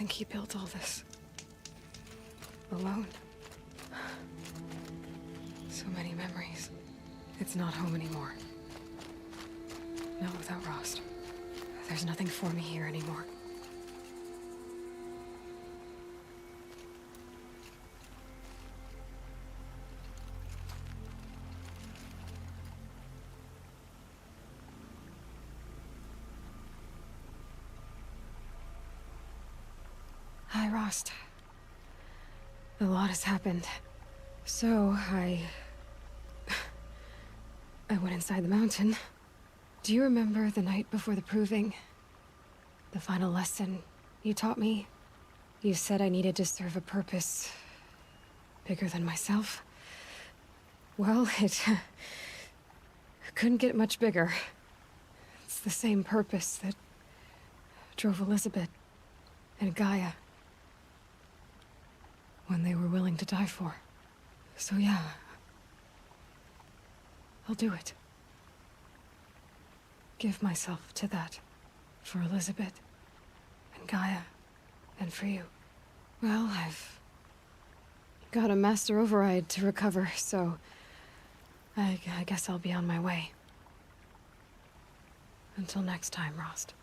think he built all this alone. So many memories. It's not home anymore. Not without Rost. There's nothing for me here anymore. Hi, Rost. A lot has happened. So, I went inside the mountain. Do you remember the night before the proving? The final lesson you taught me? You said I needed to serve a purpose bigger than myself. Well, it couldn't get much bigger. It's the same purpose that drove Elizabeth and Gaia when they were willing to die for. So yeah, I'll do it. Give myself to that. For Elizabeth, and Gaia, and for you. Well, I've got a master override to recover, so I guess I'll be on my way. Until next time, Rost.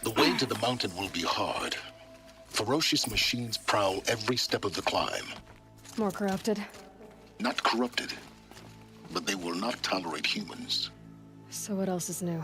The way to the mountain will be hard. Ferocious machines prowl every step of the climb. More corrupted? Not corrupted, but they will not tolerate humans. So what else is new?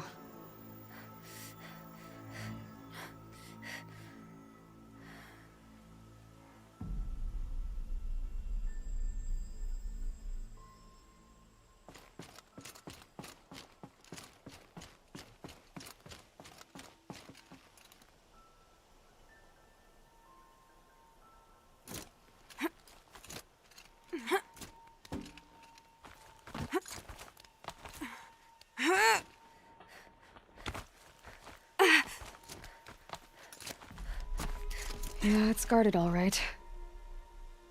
Yeah, it's guarded all right.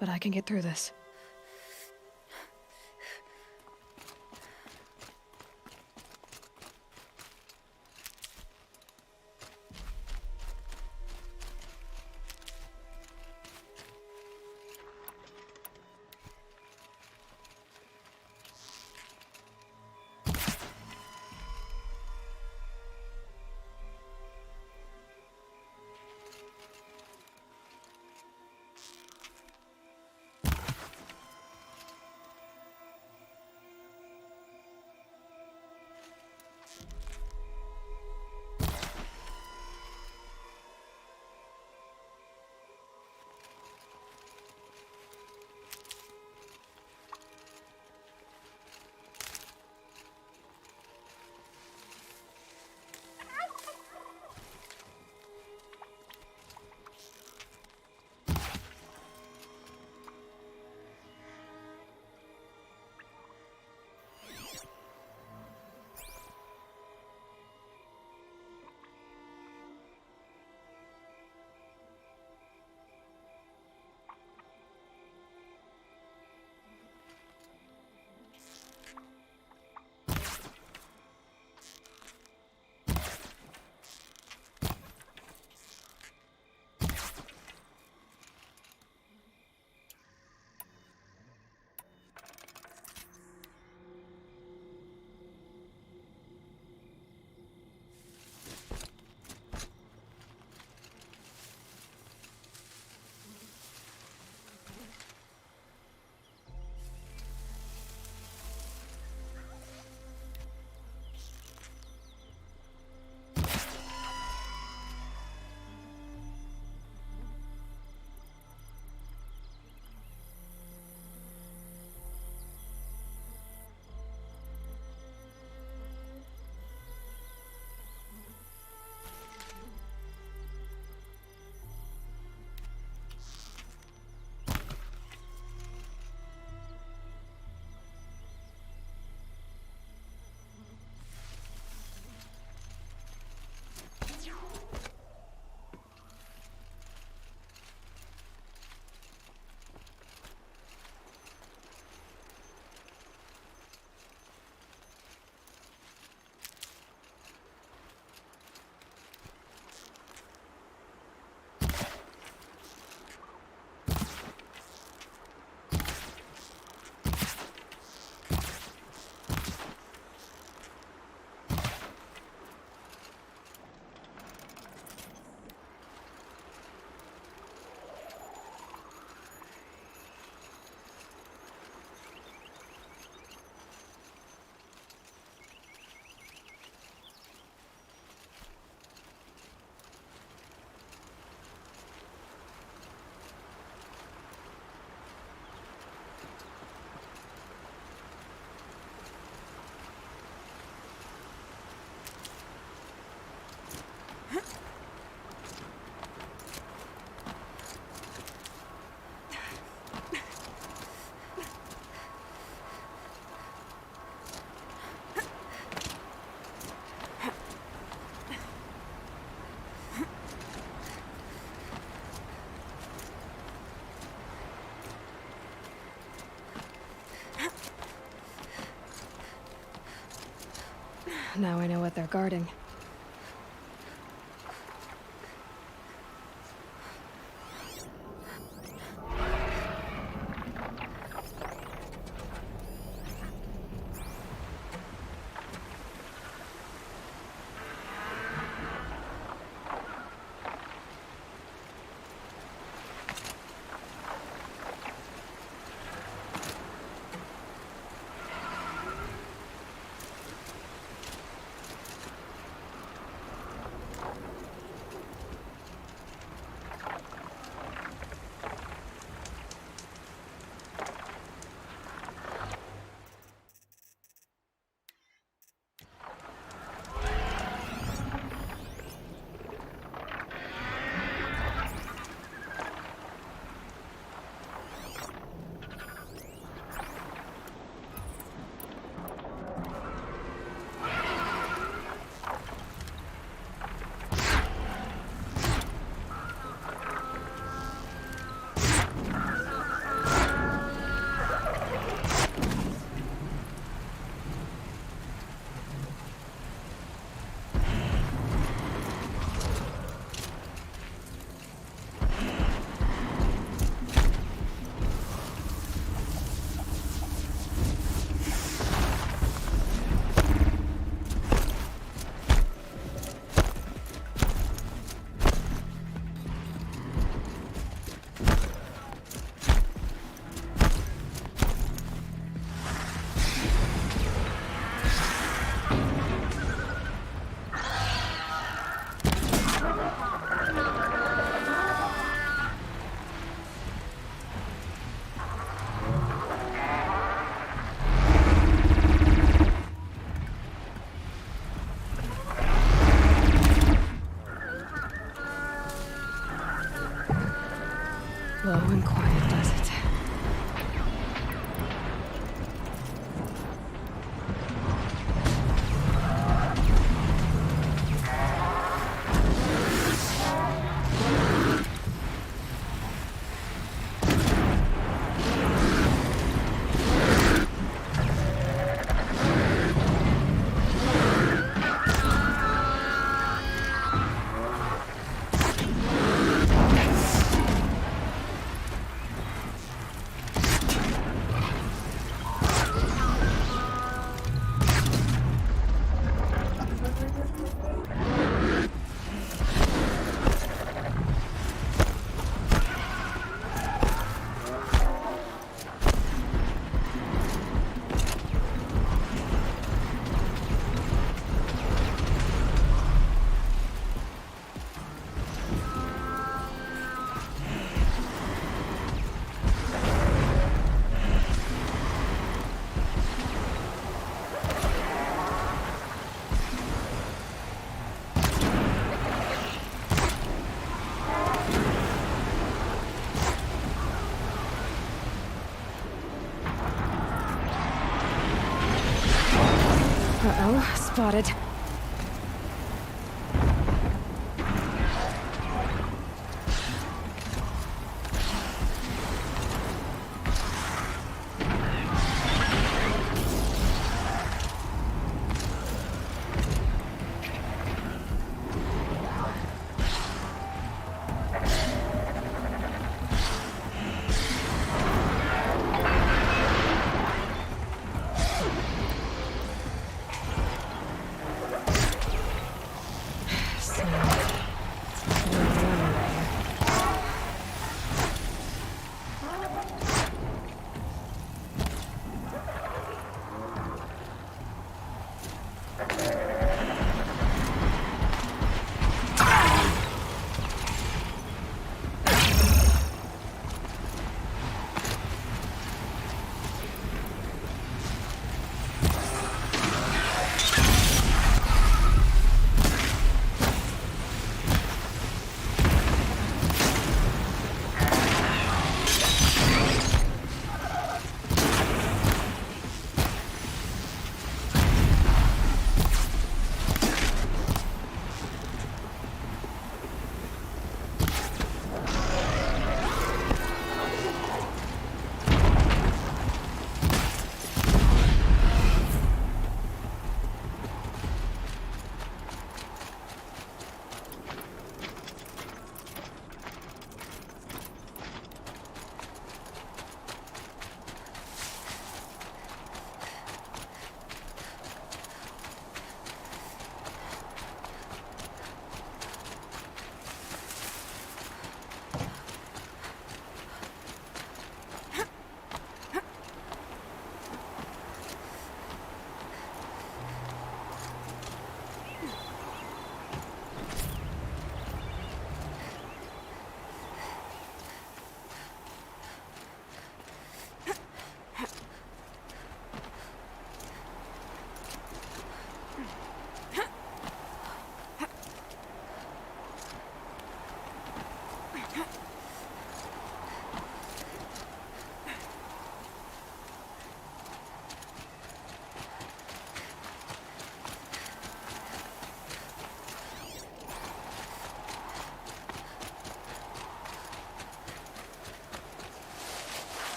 But I can get through this. Now I know what they're guarding. Low and quiet does it. Uh-oh, spotted.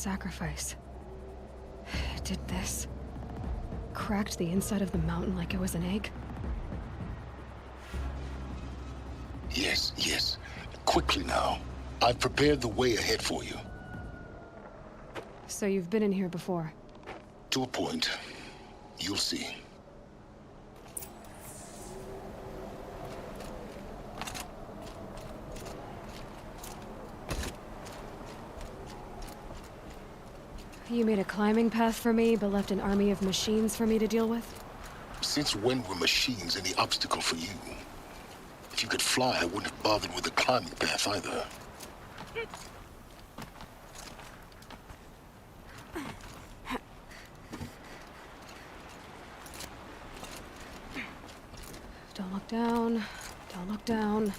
sacrifice. It did this. Cracked the inside of the mountain like it was an egg. Yes, yes. Quickly now. I've prepared the way ahead for you. So you've been in here before? To a point. You'll see. You made a climbing path for me, but left an army of machines for me to deal with? Since when were machines any obstacle for you? If you could fly, I wouldn't have bothered with the climbing path either. Don't look down. Don't look down.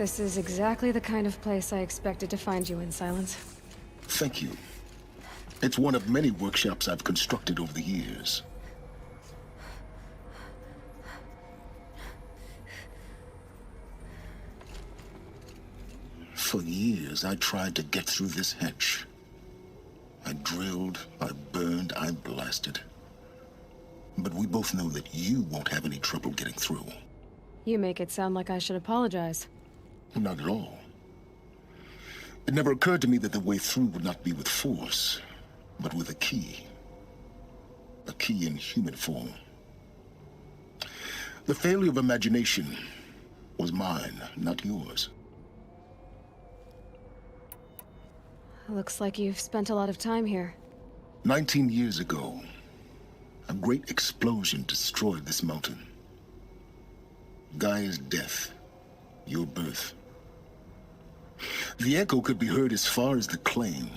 This is exactly the kind of place I expected to find you in, Silence. Thank you. It's one of many workshops I've constructed over the years. For years, I tried to get through this hatch. I drilled, I burned, I blasted. But we both know that you won't have any trouble getting through. You make it sound like I should apologize. Not at all. It never occurred to me that the way through would not be with force, but with a key. A key in human form. The failure of imagination was mine, not yours. Looks like you've spent a lot of time here. 19 years ago, a great explosion destroyed this mountain. Gaia's death, your birth. The echo could be heard as far as the claim.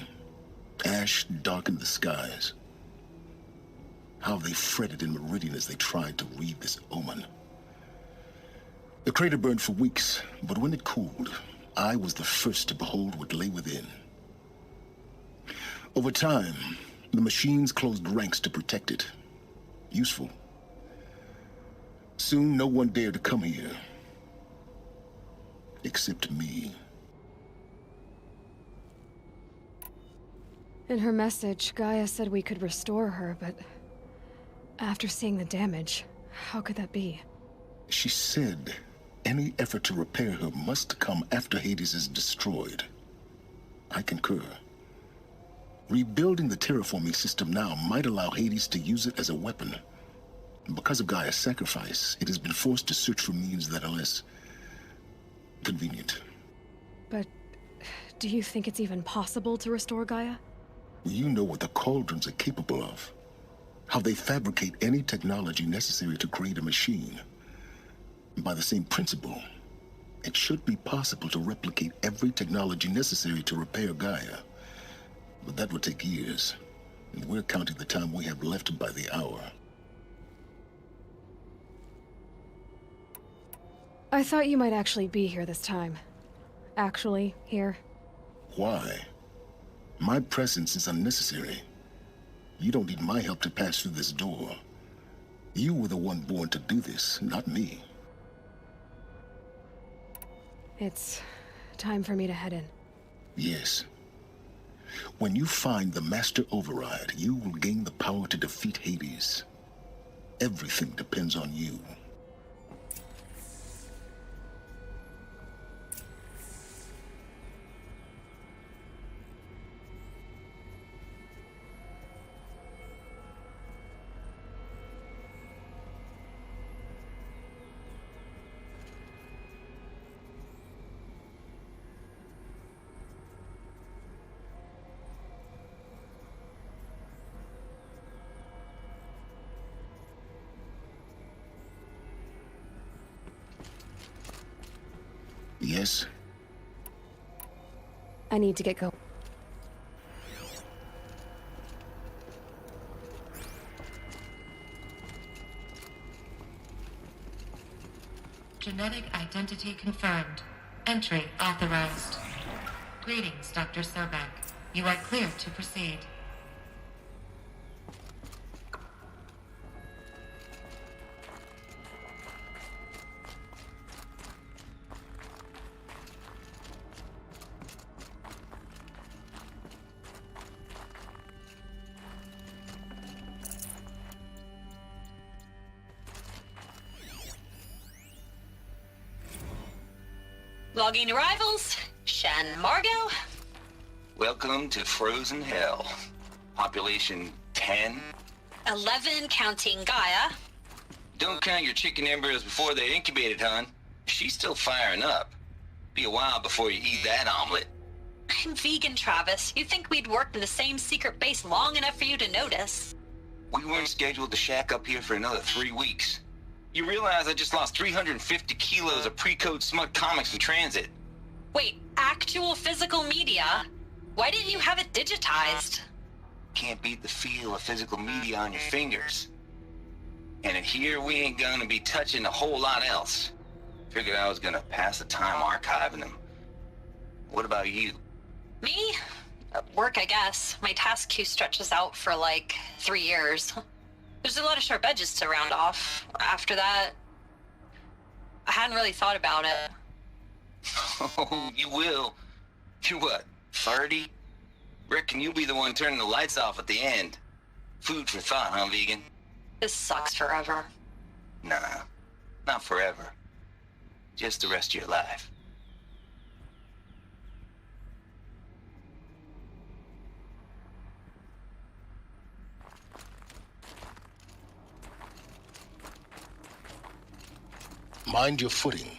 Ash darkened the skies. How they fretted in Meridian as they tried to read this omen. The crater burned for weeks, but when it cooled, I was the first to behold what lay within. Over time, the machines closed ranks to protect it. Useful. Soon, no one dared to come here. Except me. In her message, Gaia said we could restore her, but after seeing the damage, how could that be? She said any effort to repair her must come after Hades is destroyed. I concur. Rebuilding the terraforming system now might allow Hades to use it as a weapon. Because of Gaia's sacrifice, it has been forced to search for means that are less convenient. But do you think it's even possible to restore Gaia? You know what the Cauldrons are capable of. How they fabricate any technology necessary to create a machine. By the same principle, it should be possible to replicate every technology necessary to repair Gaia. But that would take years, and we're counting the time we have left by the hour. I thought you might actually be here this time. Actually, here. Why? My presence is unnecessary. You don't need my help to pass through this door. You were the one born to do this, not me. It's time for me to head in. Yes. When you find the Master Override, you will gain the power to defeat Hades. Everything depends on you. Yes? I need to get going. Genetic identity confirmed. Entry authorized. Greetings, Dr. Sobek. You are clear to proceed. Logging arrivals. Shen Margot. Welcome to Frozen Hell. Population 10. 11 counting Gaia. Don't count your chicken embryos before they're incubated, hon. She's still firing up. Be a while before you eat that omelet. I'm vegan, Travis. You'd think we'd worked in the same secret base long enough for you to notice. We weren't scheduled to shack up here for another 3 weeks. You realize I just lost 350 kilos of pre-code smut comics in transit. Wait, actual physical media? Why didn't you have it digitized? Can't beat the feel of physical media on your fingers. And in here, we ain't gonna be touching a whole lot else. Figured I was gonna pass the time archiving them. What about you? Me? Work, I guess. My task queue stretches out for like 3 years. There's a lot of sharp edges to round off. After that, I hadn't really thought about it. Oh, you will. You're what, 30? Reckon you'll be the one turning the lights off at the end. Food for thought, huh, vegan? This sucks forever. Nah, not forever. Just the rest of your life. Mind your footing.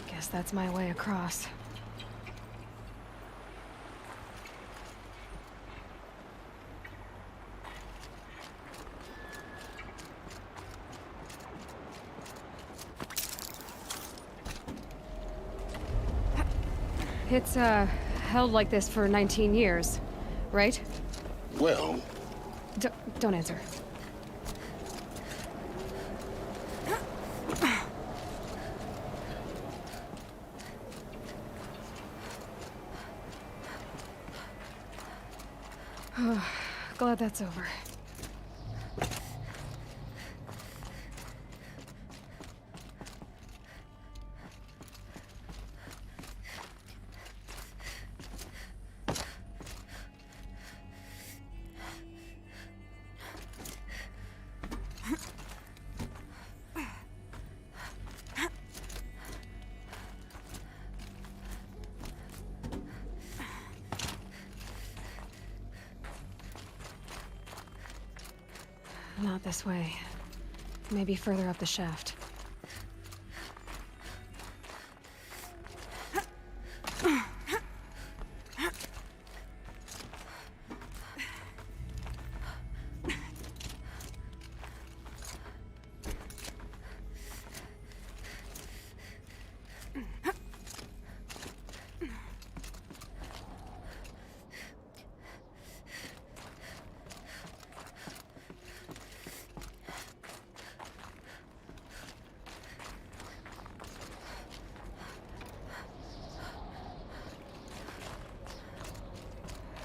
Guess that's my way across. It's, held like this for 19 years, right? Well, Don't answer. Glad that's over. Not this way. Maybe further up the shaft.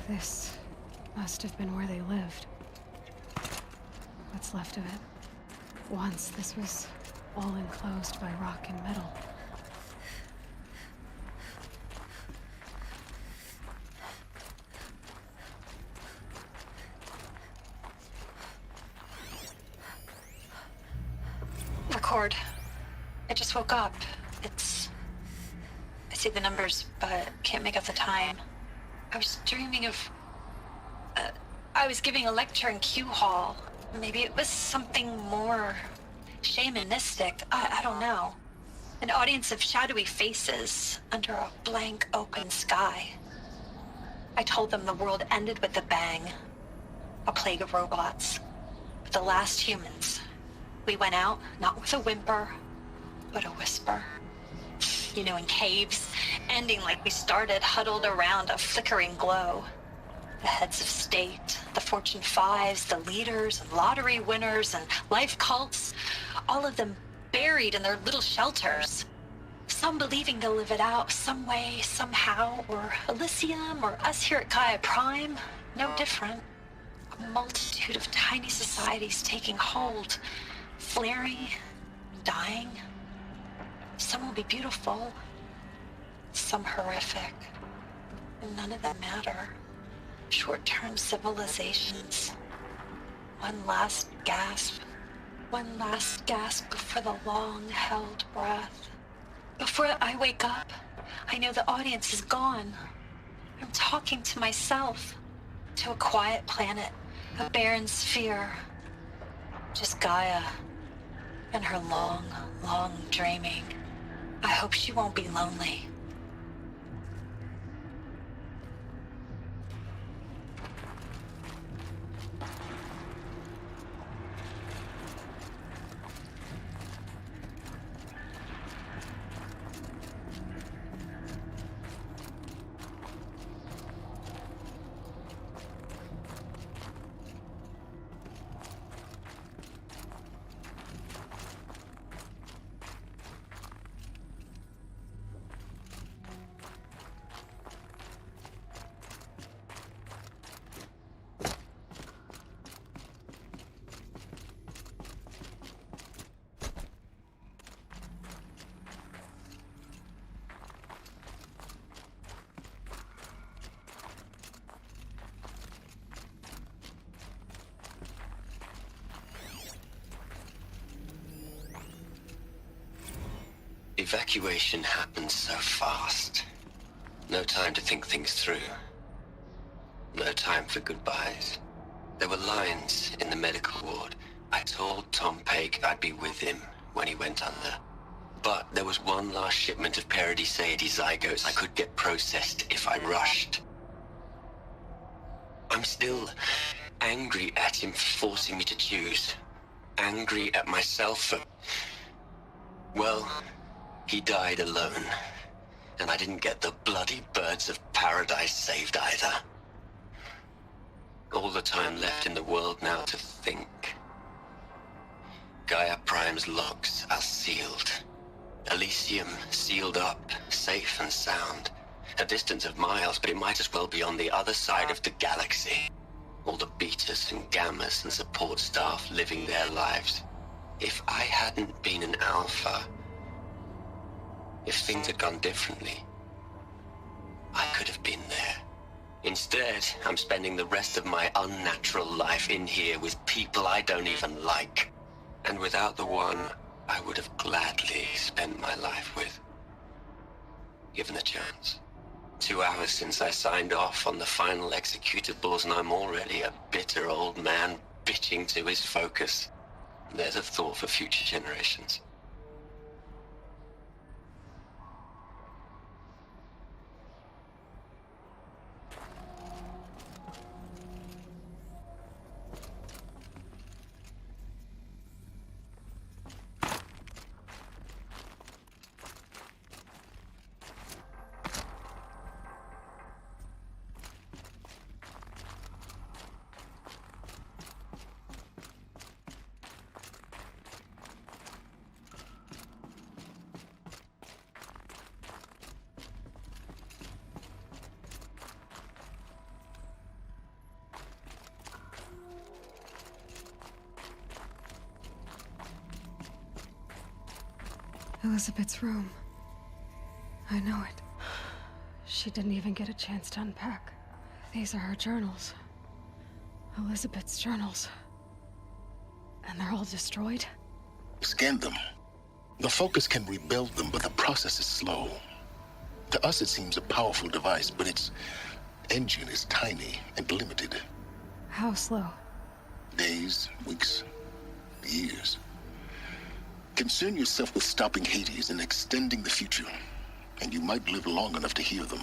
This must have been where they lived. What's left of it. Once this was all enclosed by rock and metal. Record. I just woke up. I see the numbers, but can't make out the time. I was dreaming of... I was giving a lecture in Q Hall. Maybe it was something more shamanistic. I don't know. An audience of shadowy faces under a blank open sky. I told them the world ended with a bang. A plague of robots. The last humans. We went out, not with a whimper, but a whisper. You know, in caves, ending like we started, huddled around a flickering glow. The heads of state, the Fortune 5s, the leaders and lottery winners and life cults, all of them buried in their little shelters. Some believing they'll live it out some way, somehow, or Elysium, or us here at Gaia Prime, no different. A multitude of tiny societies taking hold, flaring, dying. Some will be beautiful, some horrific, and none of them matter. Short-term civilizations. One last gasp before the long-held breath. Before I wake up, I know the audience is gone. I'm talking to myself, to a quiet planet, a barren sphere. Just Gaia and her long, long dreaming. I hope she won't be lonely. Evacuation happened so fast. No time to think things through. No time for goodbyes. There were lines in the medical ward. I told Tom Paik I'd be with him when he went under. But there was one last shipment of Paradiseidae zygotes I could get processed if I rushed. I'm still angry at him for forcing me to choose. Angry at myself for... Well, he died alone. And I didn't get the bloody birds of paradise saved either. All the time left in the world now to think. Gaia Prime's logs are sealed. Elysium sealed up, safe and sound. A distance of miles, but it might as well be on the other side of the galaxy. All the betas and gammas and support staff living their lives. If I hadn't been an alpha, if things had gone differently, I could have been there. Instead, I'm spending the rest of my unnatural life in here with people I don't even like. And without the one I would have gladly spent my life with. Given the chance. 2 hours since I signed off on the final executables, and I'm already a bitter old man bitching to his focus. There's a thought for future generations. Elizabeth's room. I know it. She didn't even get a chance to unpack. These are her journals. Elizabeth's journals. And they're all destroyed? Scan them. The Focus can rebuild them, but the process is slow. To us, it seems a powerful device, but its engine is tiny and limited. How slow? Days, weeks, years. Concern yourself with stopping Hades and extending the future, and you might live long enough to hear them.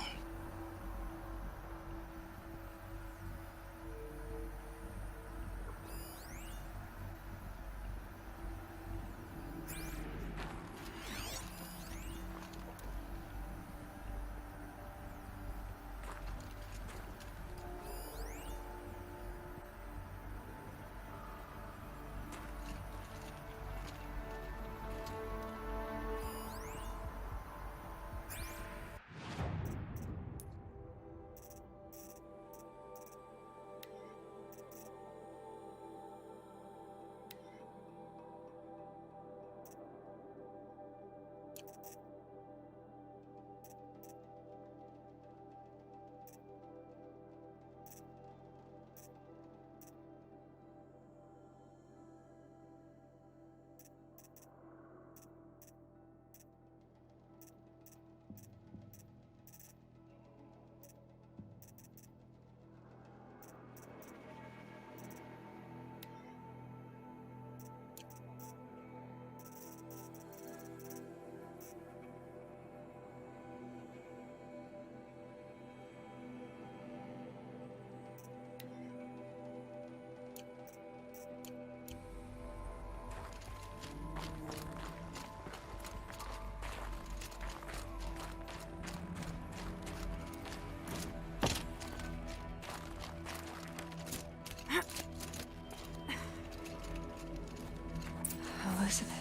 Elizabeth.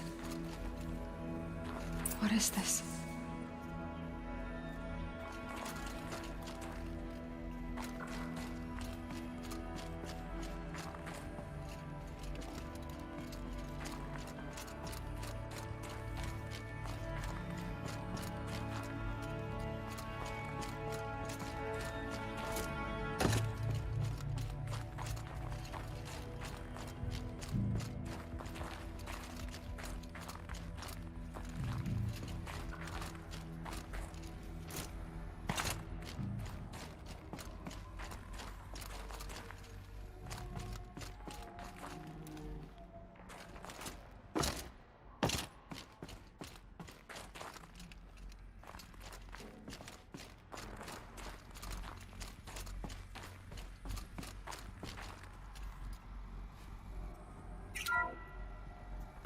What is this?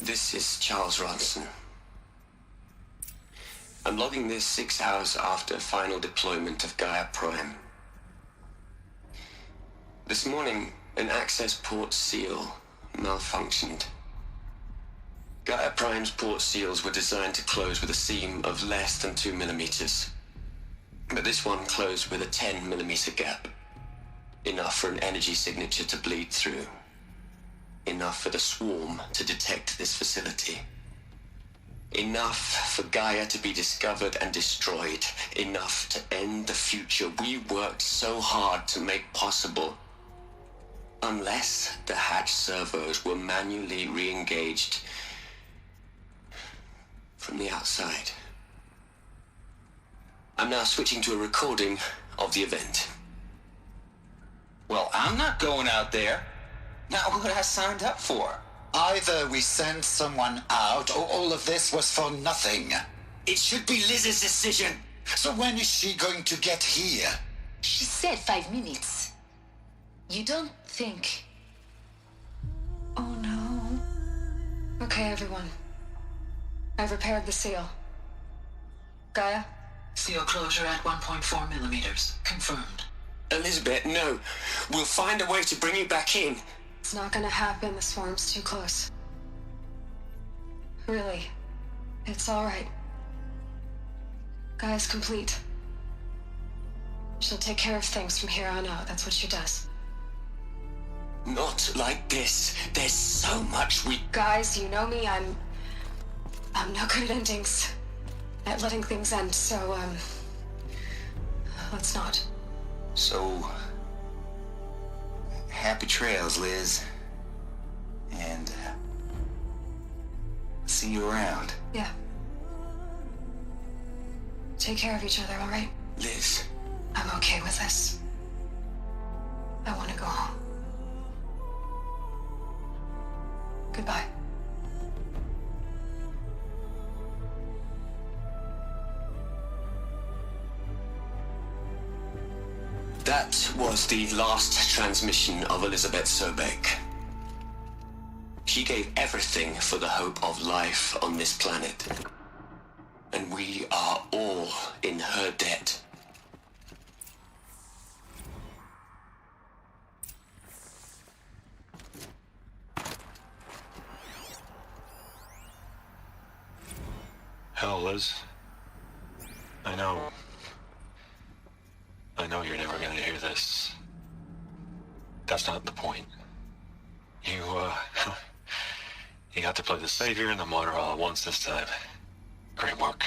This is Charles Ronson. I'm logging this 6 hours after final deployment of Gaia Prime. This morning, an access port seal malfunctioned. Gaia Prime's port seals were designed to close with a seam of less than 2 millimeters. But this one closed with a 10 millimeter gap. Enough for an energy signature to bleed through. Enough for the swarm to detect this facility. Enough for Gaia to be discovered and destroyed. Enough to end the future we worked so hard to make possible. Unless the hatch servos were manually re-engaged from the outside. I'm now switching to a recording of the event. Well, I'm not going out there. Not what I signed up for. Either we send someone out, or all of this was for nothing. It should be Liz's decision. So when is she going to get here? She said 5 minutes. You don't think... Oh no. Okay, everyone. I've repaired the seal. Gaia? Seal closure at 1.4 millimeters. Confirmed. Elizabeth, no. We'll find a way to bring you back in. It's not gonna happen. The swarm's too close. Really. It's alright. Gaia's complete. She'll take care of things from here on out. That's what she does. Not like this. There's so much we... Guys, you know me. I'm no good at endings. At letting things end, so, let's not. So, happy trails, Liz. And, see you around. Yeah. Take care of each other, alright? Liz. I'm okay with this. I want to go home. Goodbye. That was the last transmission of Elizabeth Sobek. She gave everything for the hope of life on this planet. And we are all in her debt. Hell, Liz. I know you're never gonna hear this. That's not the point. You got to play the savior and the martyr all at once this time. Great work.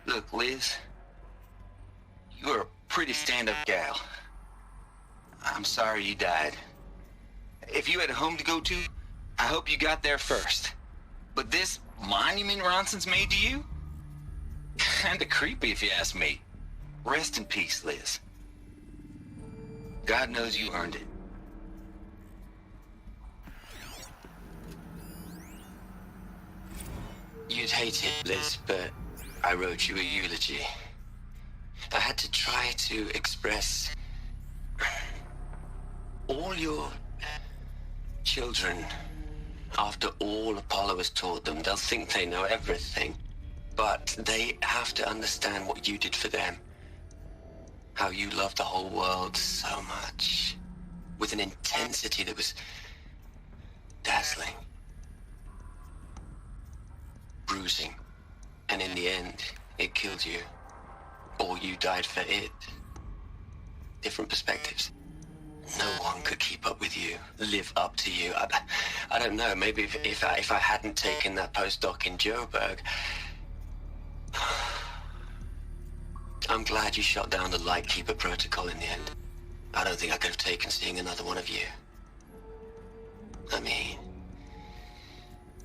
Look, Liz. You're a pretty stand-up gal. I'm sorry you died. If you had a home to go to, I hope you got there first. But this monument Ronson's made to you? Kinda creepy if you ask me. Rest in peace, Liz. God knows you earned it. You'd hate it, Liz, but I wrote you a eulogy. I had to try to express all your children. After all Apollo has taught them, they'll think they know everything. But they have to understand what you did for them. How you loved the whole world so much. With an intensity that was dazzling. Bruising. And in the end, it killed you. Or you died for it. Different perspectives. No one could keep up with you, live up to you. I don't know, maybe if I hadn't taken that postdoc in Joburg. I'm glad you shot down the Lightkeeper protocol in the end. I don't think I could have taken seeing another one of you. I mean,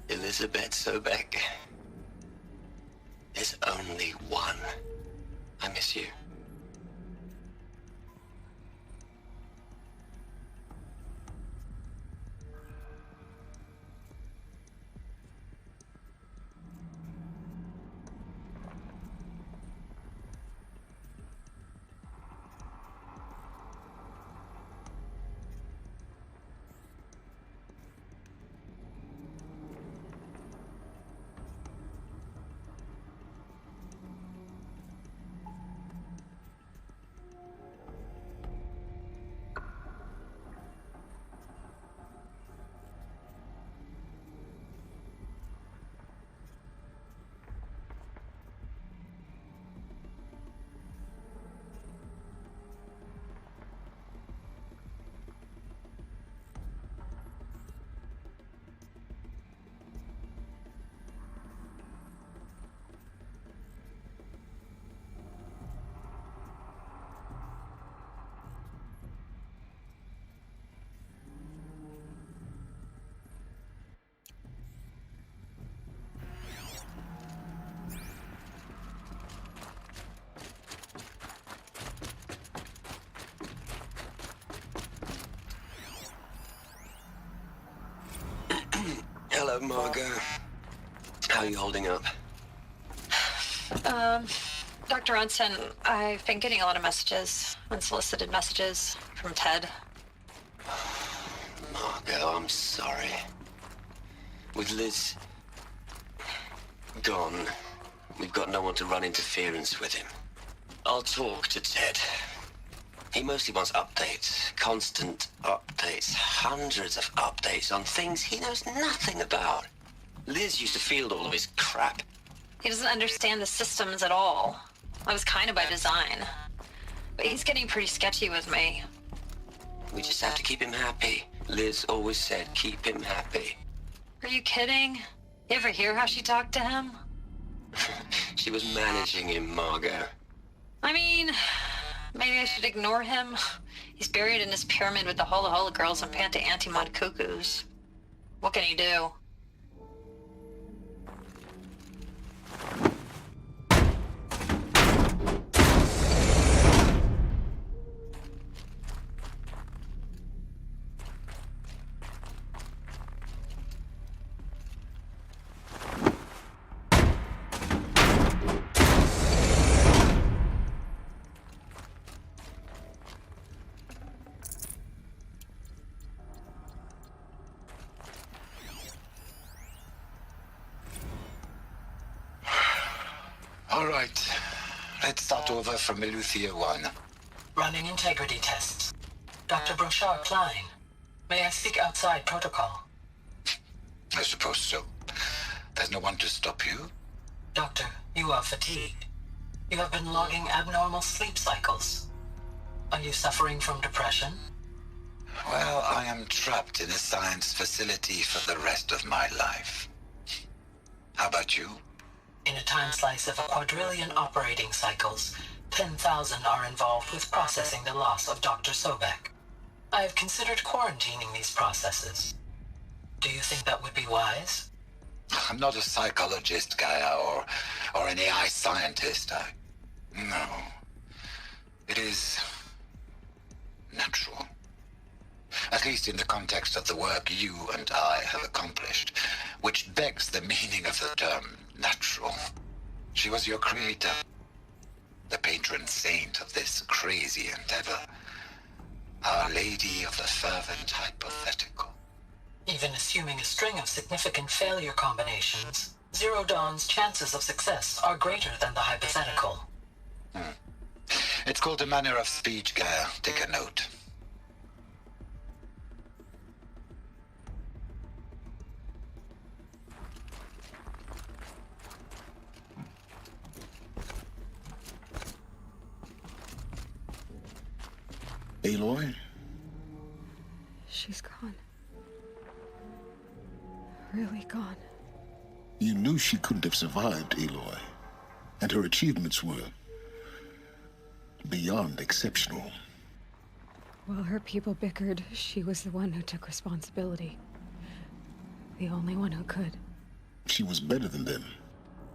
Elizabeth Sobek. There's only one. I miss you. Margot. How are you holding up? Dr. Ronson, I've been getting a lot of messages, unsolicited messages from Ted. Margot, I'm sorry. With Liz gone, we've got no one to run interference with him. I'll talk to Ted. He mostly wants updates, constant updates, hundreds of updates on things he knows nothing about. Liz used to field all of his crap. He doesn't understand the systems at all. I was kind of by design. But he's getting pretty sketchy with me. We just have to keep him happy. Liz always said keep him happy. Are you kidding? You ever hear how she talked to him? She was managing him, Margot. I mean, maybe I should ignore him. He's buried in his pyramid with the Hola Hola girls and Panta Antimod cuckoos. What can he do? All right. Let's start over from Eleuthia 1. Running integrity tests. Dr. Brochard Klein, may I speak outside protocol? I suppose so. There's no one to stop you? Doctor, you are fatigued. You have been logging abnormal sleep cycles. Are you suffering from depression? Well, I am trapped in a science facility for the rest of my life. How about you? In a time slice of a quadrillion operating cycles, 10,000 are involved with processing the loss of Dr. Sobek. I have considered quarantining these processes. Do you think that would be wise? I'm not a psychologist, Gaia, or an AI scientist. No. It is natural. At least in the context of the work you and I have accomplished, which begs the meaning of the term natural. She was your creator, the patron saint of this crazy endeavor, Our Lady of the Fervent Hypothetical. Even assuming a string of significant failure combinations, Zero Dawn's chances of success are greater than the hypothetical. It's called a manner of speech, Gaia. Take a note. Aloy? She's gone. Really gone. You knew she couldn't have survived, Aloy. And her achievements were beyond exceptional. While her people bickered, she was the one who took responsibility. The only one who could. She was better than them.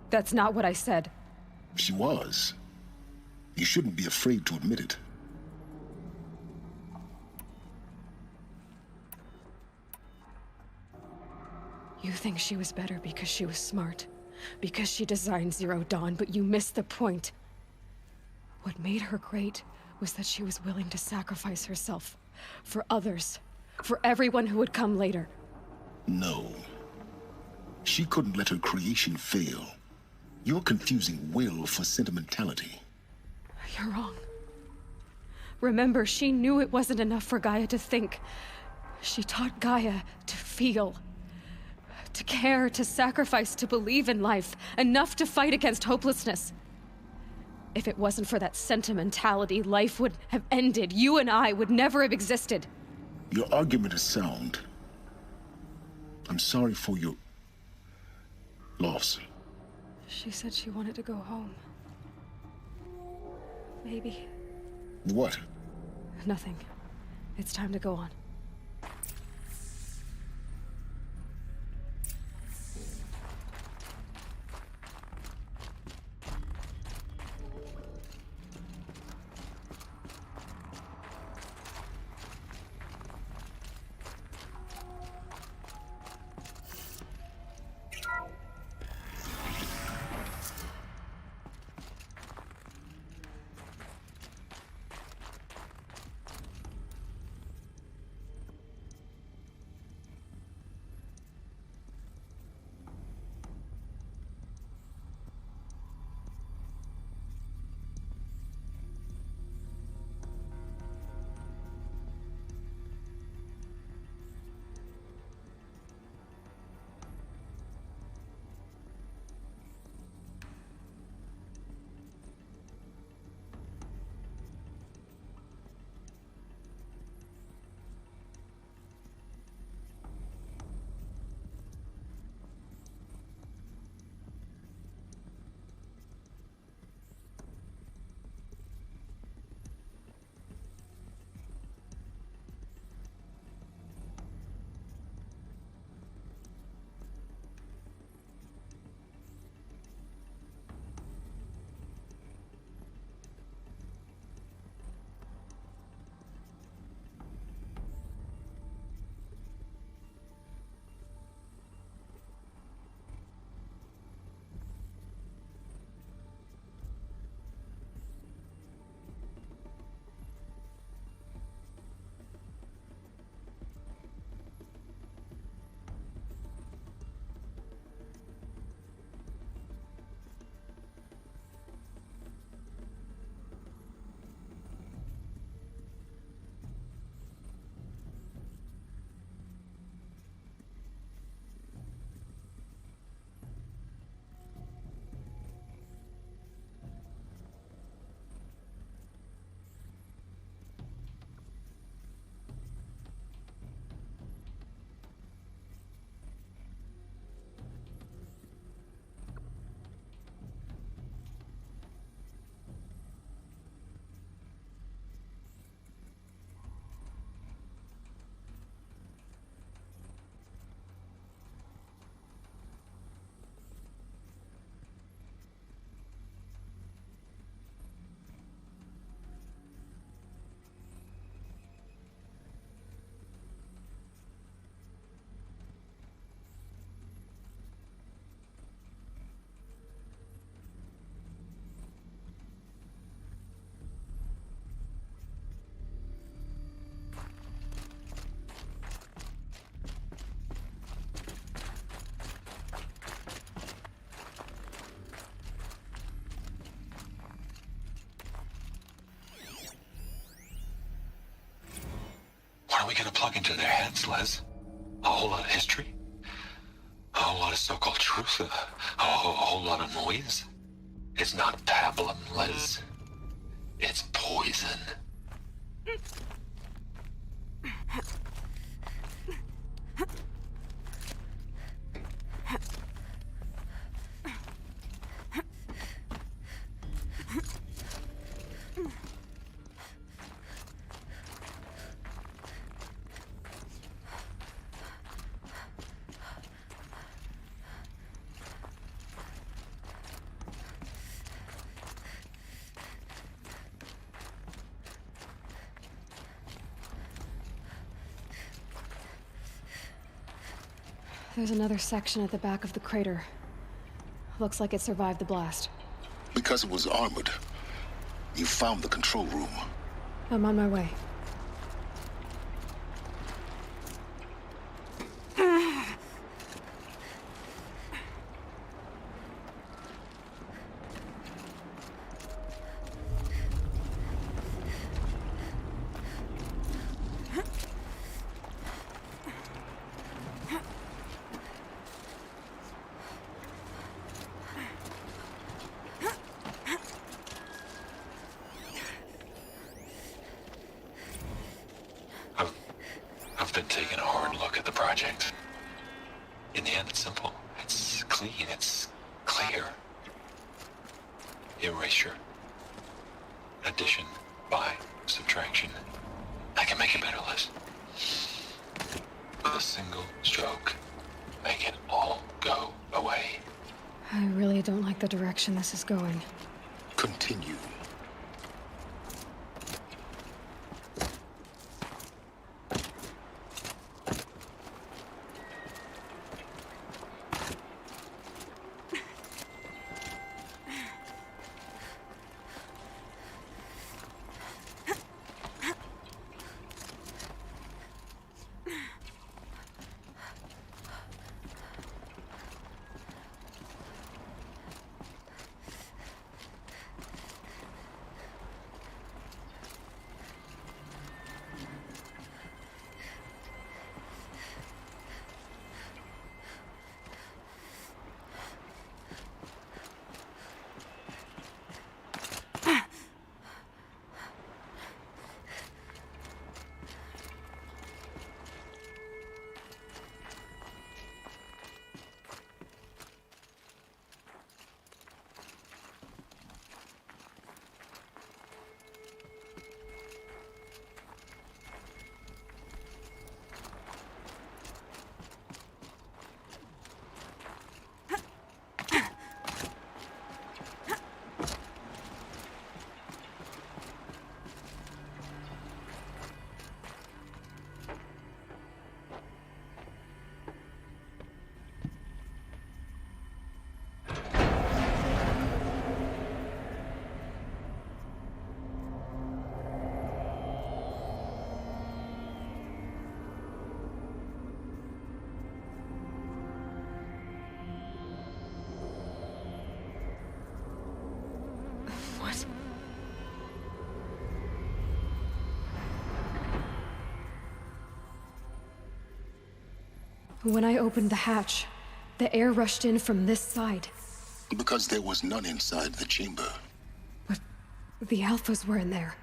That's not what I said. She was. You shouldn't be afraid to admit it. You think she was better because she was smart, because she designed Zero Dawn, but you missed the point. What made her great was that she was willing to sacrifice herself for others, for everyone who would come later. No. She couldn't let her creation fail. You're confusing will for sentimentality. You're wrong. Remember, she knew it wasn't enough for Gaia to think. She taught Gaia to feel. To care, to sacrifice, to believe in life, enough to fight against hopelessness. If it wasn't for that sentimentality, life would have ended. You and I would never have existed. Your argument is sound. I'm sorry for your loss. She said she wanted to go home. Maybe. What? Nothing. It's time to go on. we gonna plug into their heads, Les? A whole lot of history? A whole lot of so-called truth? A whole lot of noise? It's not pablum, Les. It's poison. There's another section at the back of the crater. Looks like it survived the blast. Because it was armored. You found the control room. I'm on my way. I've been taking a hard look at the project. In the end, it's simple. It's clean. It's clear. Erasure. Addition. By. Subtraction. I can make it better, Liz. With a single stroke. Make it all go away. I really don't like the direction this is going. Continue. When I opened the hatch, the air rushed in from this side. Because there was none inside the chamber. But the Alphas were in there.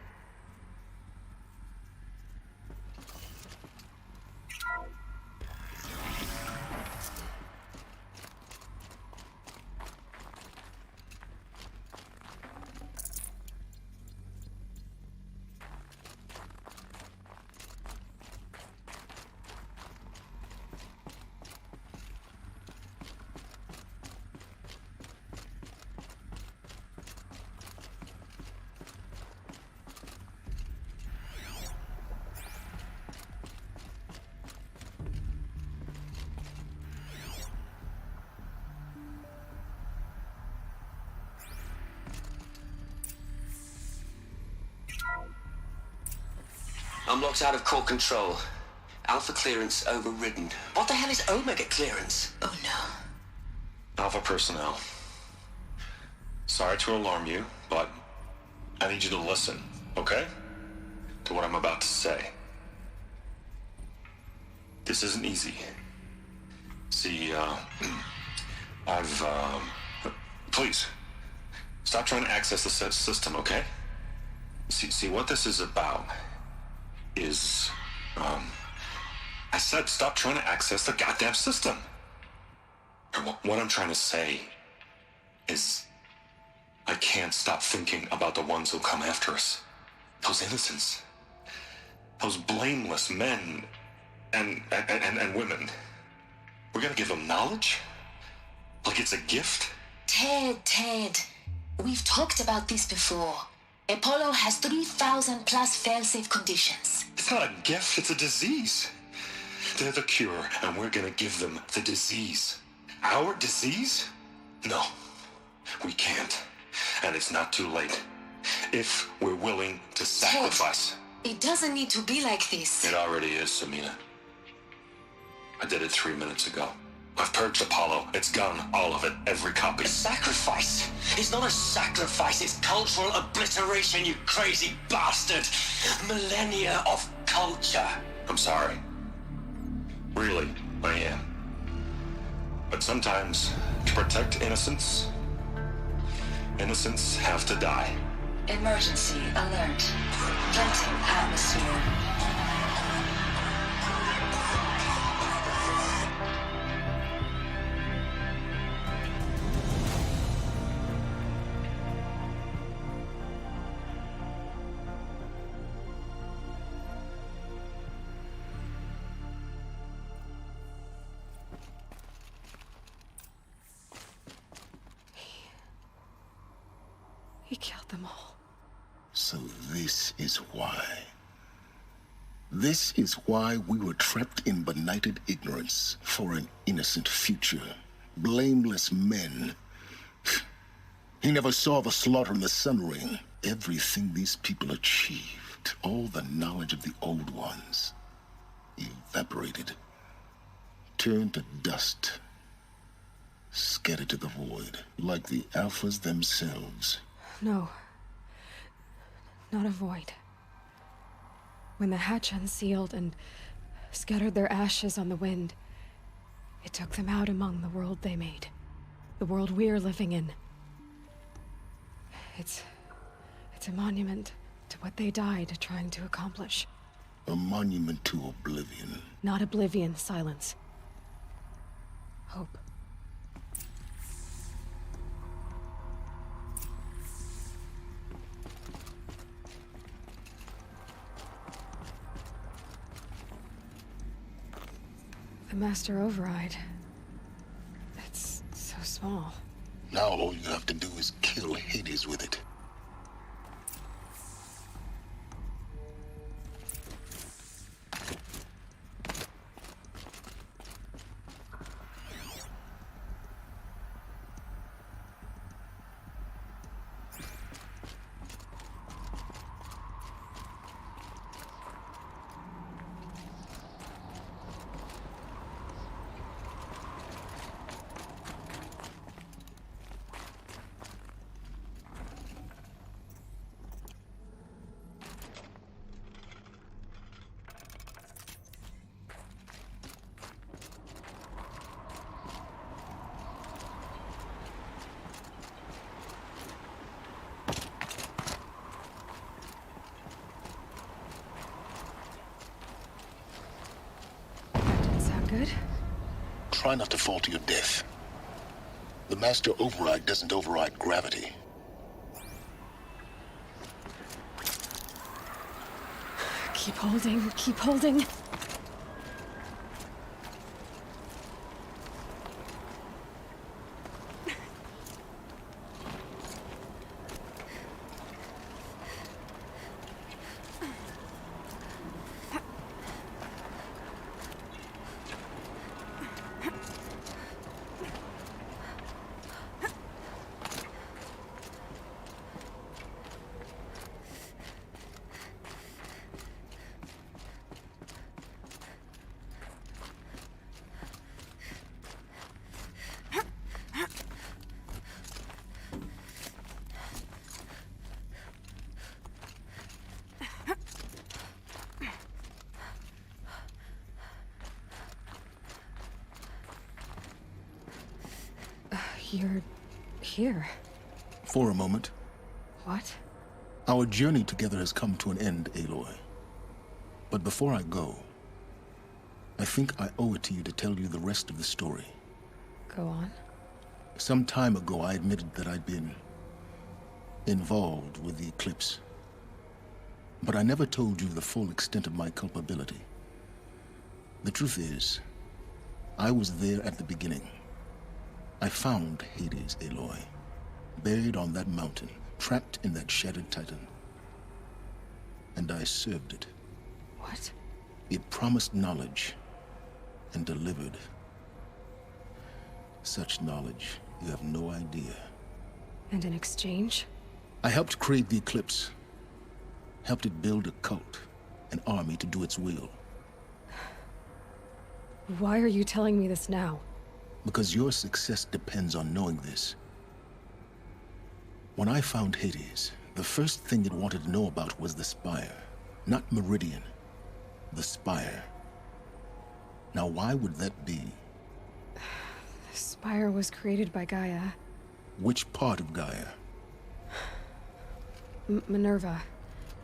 I'm locked out of core control. Alpha clearance overridden. What the hell is Omega clearance? Oh no. Alpha personnel. Sorry to alarm you, but I need you to listen, okay? To what I'm about to say. This isn't easy. See, please, stop trying to access the system, okay? See, what this is about is, I said stop trying to access the goddamn system. What I'm trying to say is, I can't stop thinking about the ones who come after us. Those innocents. Those blameless men and women. We're gonna give them knowledge? Like it's a gift? Ted. We've talked about this before. Apollo has 3,000 plus fail-safe conditions. It's not a gift, it's a disease. They're the cure, and we're gonna give them the disease. Our disease? No, we can't. And it's not too late. If we're willing to sacrifice. Ted, it doesn't need to be like this. It already is, Samina. I did it 3 minutes ago. I've purged Apollo. It's gone, all of it, every copy. A sacrifice? It's not a sacrifice, it's cultural obliteration, you crazy bastard! Millennia of culture. I'm sorry. Really, I am. But sometimes, to protect innocence, innocents have to die. Emergency alert. Venting atmosphere. He killed them all. So this is why. This is why we were trapped in benighted ignorance for an innocent future. Blameless men. He never saw the slaughter in the Sun Ring. Everything these people achieved, all the knowledge of the old ones, evaporated, turned to dust, scattered to the void, like the Alphas themselves. No. Not a void. When the hatch unsealed and scattered their ashes on the wind, it took them out among the world they made. The world we're living in. It's a monument to what they died trying to accomplish. A monument to oblivion. Not oblivion, silence. Hope. The Master Override. It's so small. Now all you have to do is kill Hades with it. Good? Try not to fall to your death. The Master Override doesn't override gravity. Keep holding, keep holding. You're here. For a moment. What? Our journey together has come to an end, Aloy. But before I go, I think I owe it to you to tell you the rest of the story. Go on. Some time ago, I admitted that I'd been involved with the Eclipse. But I never told you the full extent of my culpability. The truth is, I was there at the beginning. I found Hades, Aloy, buried on that mountain, trapped in that shattered titan. And I served it. What? It promised knowledge and delivered. Such knowledge, you have no idea. And in exchange? I helped create the Eclipse. Helped it build a cult, an army to do its will. Why are you telling me this now? Because your success depends on knowing this. When I found Hades, the first thing it wanted to know about was the Spire. Not Meridian. The Spire. Now, why would that be? The Spire was created by Gaia. Which part of Gaia? Minerva.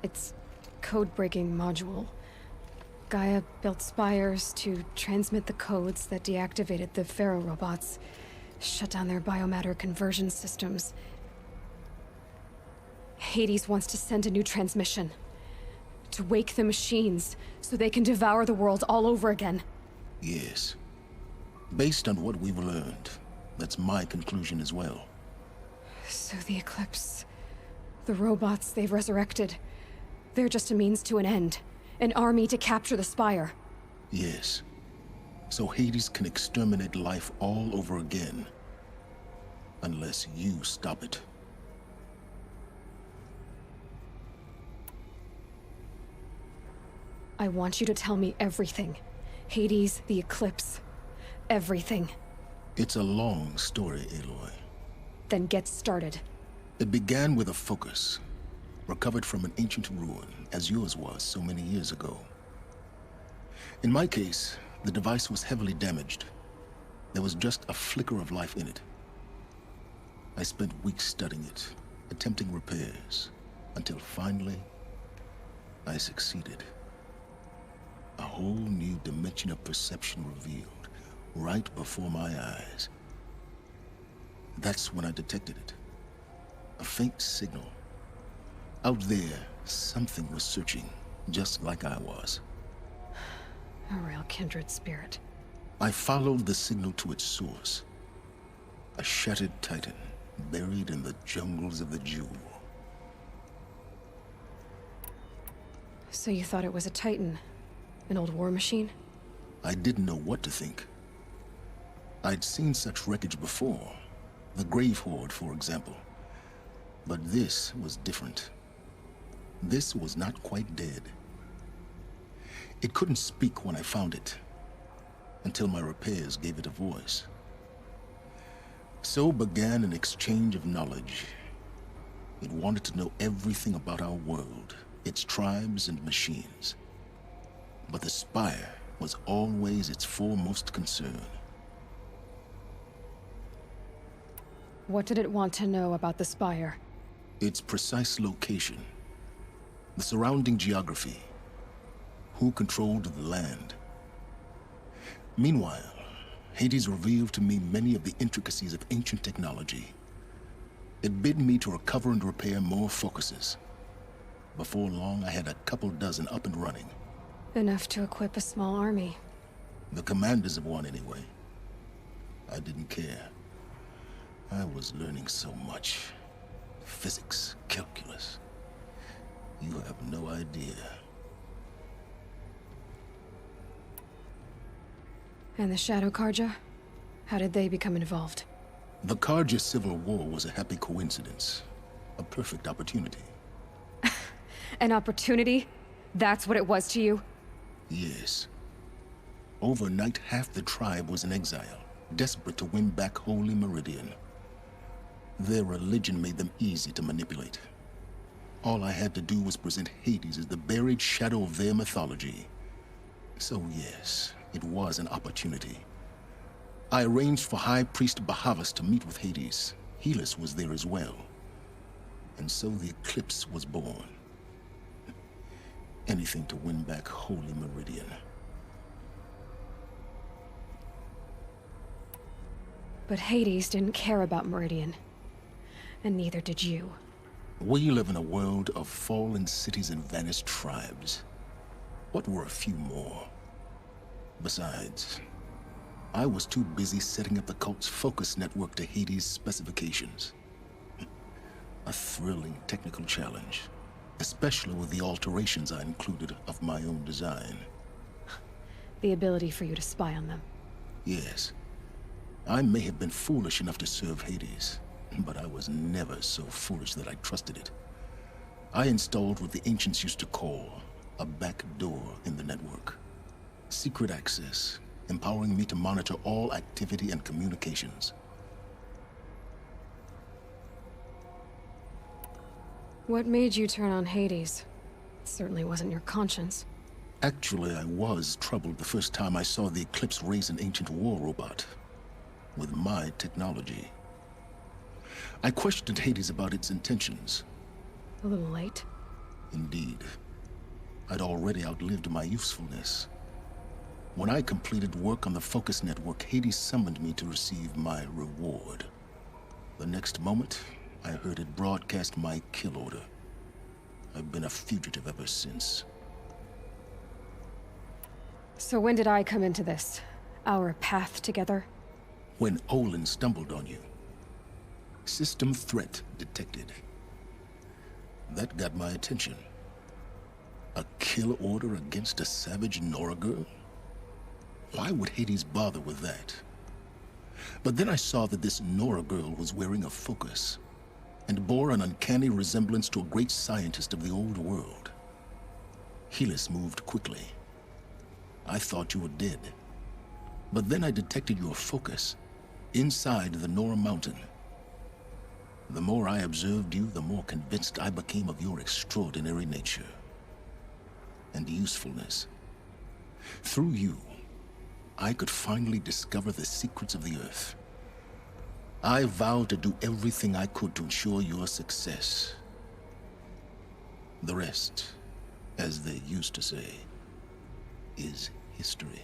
Its code-breaking module. Gaia built spires to transmit the codes that deactivated the Pharaoh robots, shut down their biomatter conversion systems. Hades wants to send a new transmission. To wake the machines, so they can devour the world all over again. Yes. Based on what we've learned, that's my conclusion as well. So the Eclipse... the robots they've resurrected... they're just a means to an end. An army to capture the Spire. Yes. So Hades can exterminate life all over again. Unless you stop it. I want you to tell me everything. Hades, the Eclipse. Everything. It's a long story, Aloy. Then get started. It began with a focus. Recovered from an ancient ruin, as yours was so many years ago. In my case, the device was heavily damaged. There was just a flicker of life in it. I spent weeks studying it, attempting repairs, until finally, I succeeded. A whole new dimension of perception revealed, right before my eyes. That's when I detected it. A faint signal. Out there, something was searching, just like I was. A real kindred spirit. I followed the signal to its source. A shattered titan, buried in the jungles of the Jewel. So you thought it was a titan? An old war machine? I didn't know what to think. I'd seen such wreckage before. The Grave Horde, for example. But this was different. This was not quite dead. It couldn't speak when I found it, until my repairs gave it a voice. So began an exchange of knowledge. It wanted to know everything about our world, its tribes and machines. But the Spire was always its foremost concern. What did it want to know about the Spire? Its precise location. The surrounding geography. Who controlled the land. Meanwhile, Hades revealed to me many of the intricacies of ancient technology. It bid me to recover and repair more focuses. Before long, I had a couple dozen up and running. Enough to equip a small army. The commanders of one, anyway. I didn't care. I was learning so much. Physics, calculus. You have no idea. And the Shadow Carja? How did they become involved? The Carja Civil War was a happy coincidence. A perfect opportunity. An opportunity? That's what it was to you? Yes. Overnight, half the tribe was in exile, desperate to win back Holy Meridian. Their religion made them easy to manipulate. All I had to do was present Hades as the buried shadow of their mythology. So yes, it was an opportunity. I arranged for High Priest Bahavas to meet with Hades. Helis was there as well. And so the Eclipse was born. Anything to win back Holy Meridian. But Hades didn't care about Meridian. And neither did you. We live in a world of fallen cities and vanished tribes. What were a few more? Besides, I was too busy setting up the cult's focus network to Hades' specifications. A thrilling technical challenge, especially with the alterations I included of my own design. The ability for you to spy on them. Yes. I may have been foolish enough to serve Hades, but I was never so foolish that I trusted it. I installed what the ancients used to call a back door in the network. Secret access, empowering me to monitor all activity and communications. What made you turn on Hades? It certainly wasn't your conscience. Actually, I was troubled the first time I saw the Eclipse raise an ancient war robot. With my technology. I questioned Hades about its intentions. A little late. Indeed. I'd already outlived my usefulness. When I completed work on the Focus Network, Hades summoned me to receive my reward. The next moment, I heard it broadcast my kill order. I've been a fugitive ever since. So when did I come into this? Our path together? When Olin stumbled on you. System threat detected. That got my attention. A kill order against a savage Nora girl? Why would Hades bother with that? But then I saw that this Nora girl was wearing a focus, and bore an uncanny resemblance to a great scientist of the old world. Helis moved quickly. I thought you were dead. But then I detected your focus inside the Nora Mountain. The more I observed you, the more convinced I became of your extraordinary nature and usefulness. Through you, I could finally discover the secrets of the Earth. I vowed to do everything I could to ensure your success. The rest, as they used to say, is history.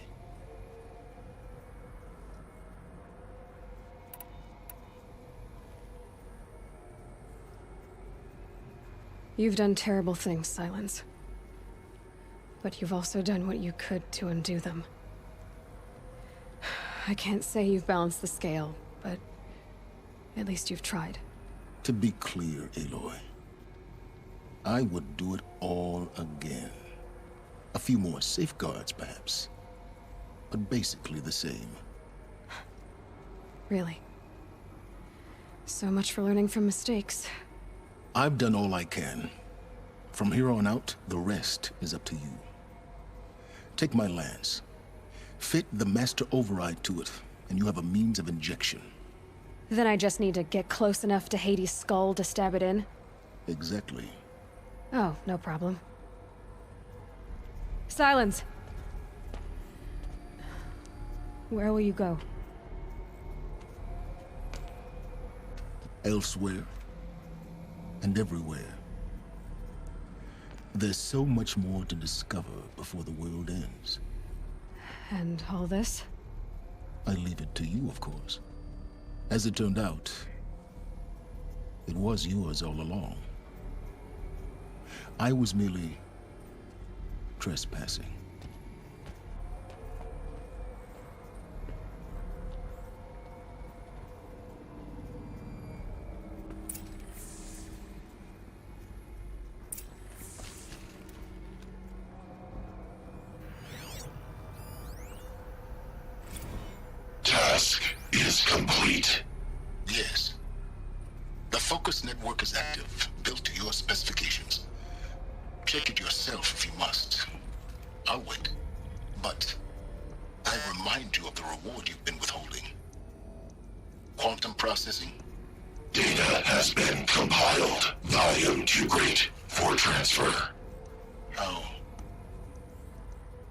You've done terrible things, Silence. But you've also done what you could to undo them. I can't say you've balanced the scale, but at least you've tried. To be clear, Aloy, I would do it all again. A few more safeguards, perhaps, but basically the same. Really? So much for learning from mistakes. I've done all I can. From here on out, the rest is up to you. Take my lance. Fit the Master Override to it, and you have a means of injection. Then I just need to get close enough to Hades' skull to stab it in? Exactly. Oh, no problem. Silence! Where will you go? Elsewhere. And everywhere. There's so much more to discover before the world ends. And all this? I leave it to you, of course. As it turned out, it was yours all along. I was merely trespassing. Task is complete. Yes. The Focus Network is active, built to your specifications. Check it yourself if you must. I'll wait. But I remind you of the reward you've been withholding. Quantum processing? Data has been compiled. Volume too great for transfer. How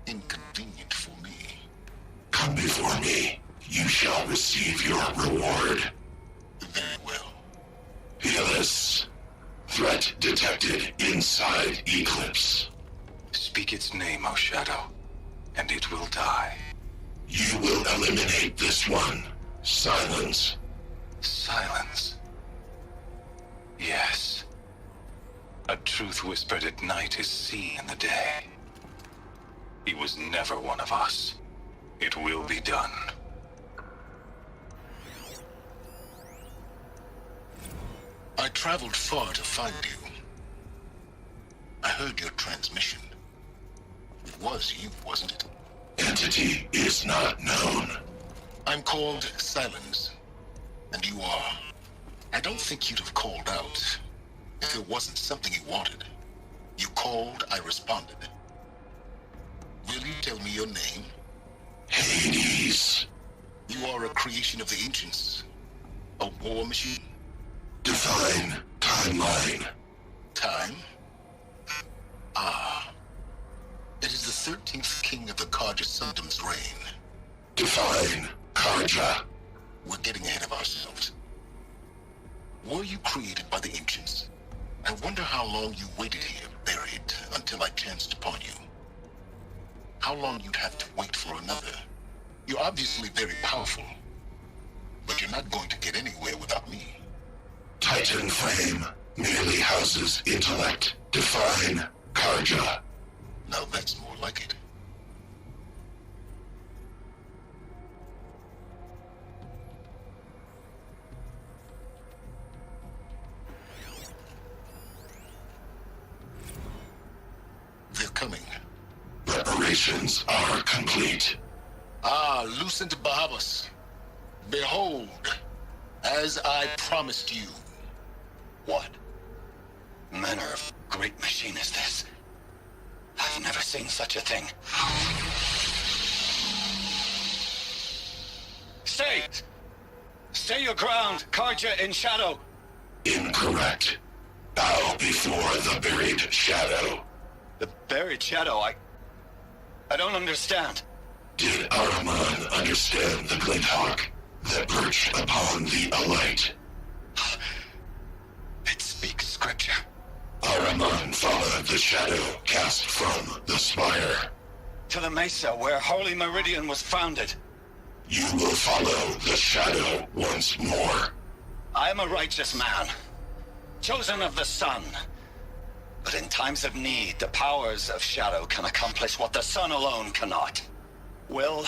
inconvenient for me. Come before me. you shall receive your reward. Very well. Helis. Threat detected inside Eclipse. Speak its name, O Shadow, and it will die. You will eliminate this one. Silence. Silence. Yes. A truth whispered at night is seen in the day. He was never one of us. It will be done. I traveled far to find you. I heard your transmission. It was you, wasn't it? Entity is not known. I'm called Silence, and you are. I don't think you'd have called out if it wasn't something you wanted. You called, I responded. Will you tell me your name? Hades. You are a creation of the ancients. A war machine? Define timeline. Time? Ah. It is the 13th king of the Carja Sundom's reign. Define Carja. We're getting ahead of ourselves. Were you created by the ancients? I wonder how long you waited here, buried, until I chanced upon you. How long you'd have to wait for another. You're obviously very powerful, but you're not going to get anywhere without me. Titan Flame merely houses intellect. Define Carja. Now that's more like it. They're coming. Preparations are complete. Ah, Lucent Bahavas. Behold, as I promised you. What manner of great machine is this? I've never seen such a thing. Stay! Stay your ground, Carja in shadow! Incorrect. Bow before the buried shadow. The buried shadow, I don't understand. Did Araman understand the Glinthawk that perched upon the Alight? It speaks scripture. Araman followed the shadow cast from the spire. To the mesa where Holy Meridian was founded. You will follow the shadow once more. I am a righteous man, chosen of the sun. But in times of need, the powers of shadow can accomplish what the sun alone cannot. Will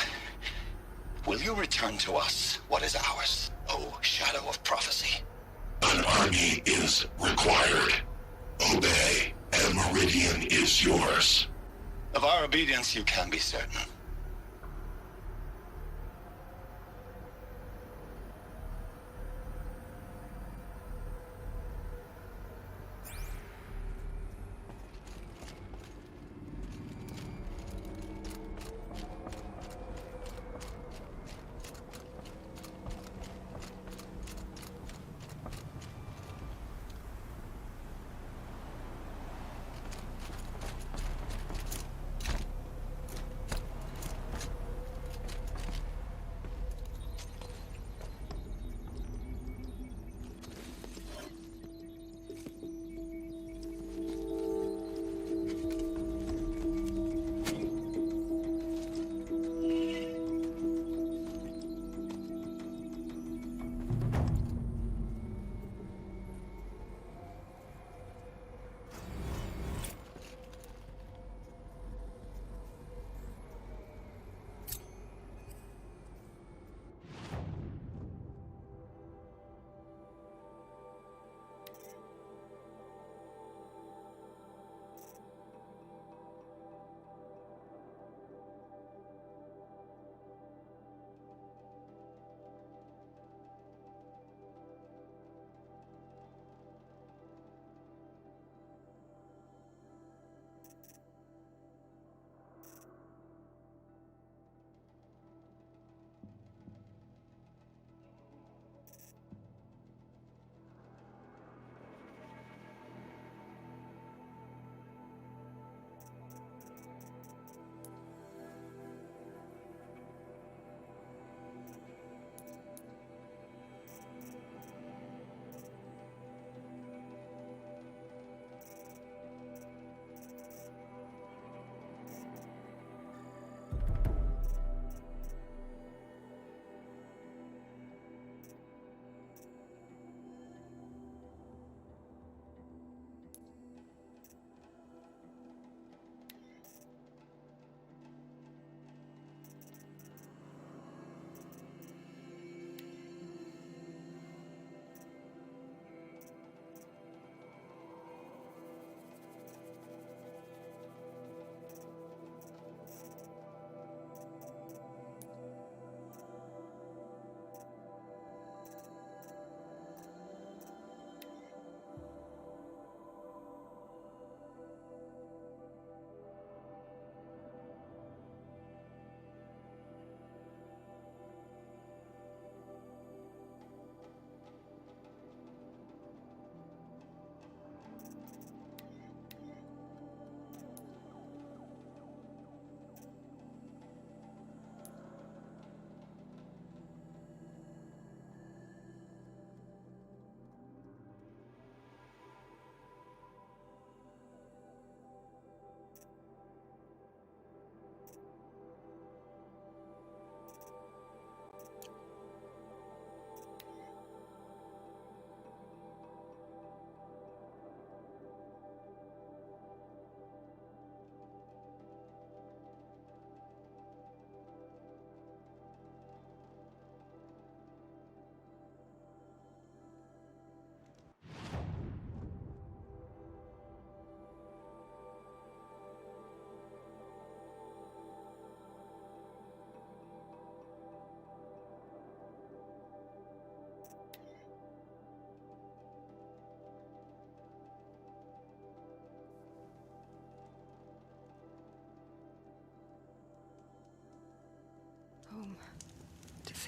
you return to us what is ours, O Shadow of Prophecy? An army is required. Obey, and Meridian is yours. Of our obedience you can be certain.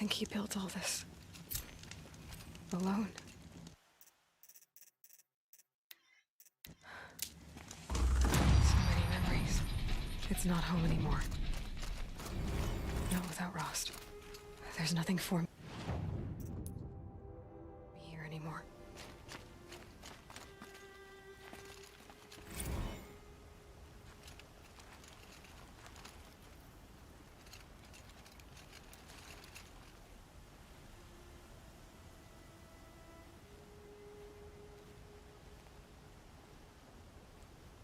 think he built all this alone. So many memories. It's not home anymore. Not without Rost. There's nothing for me here anymore.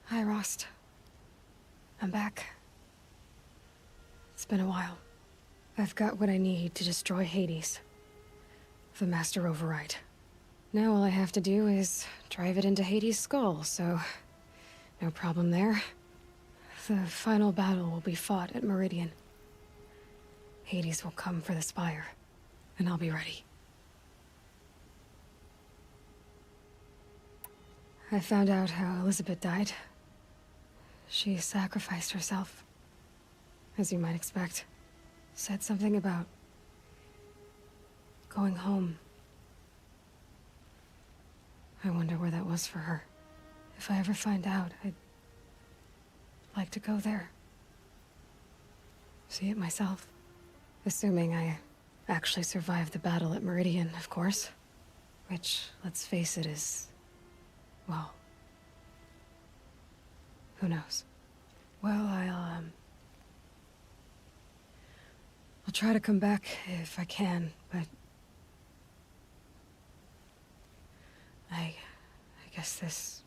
Hi, Rost. I'm back. It's been a while. I've got what I need to destroy Hades. The Master Override. Now all I have to do is drive it into Hades' skull, so no problem there. The final battle will be fought at Meridian. Hades will come for the Spire, and I'll be ready. I found out how Elizabeth died. She sacrificed herself, as you might expect. Said something about going home. I wonder where that was for her. If I ever find out, I'd like to go there. See it myself. Assuming I actually survived the battle at Meridian, of course. Which, let's face it, is... well... who knows? Well, I'll try to come back if I can, but... I guess this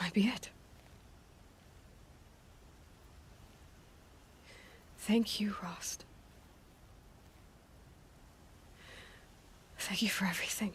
might be it. Thank you, Rost. Thank you for everything.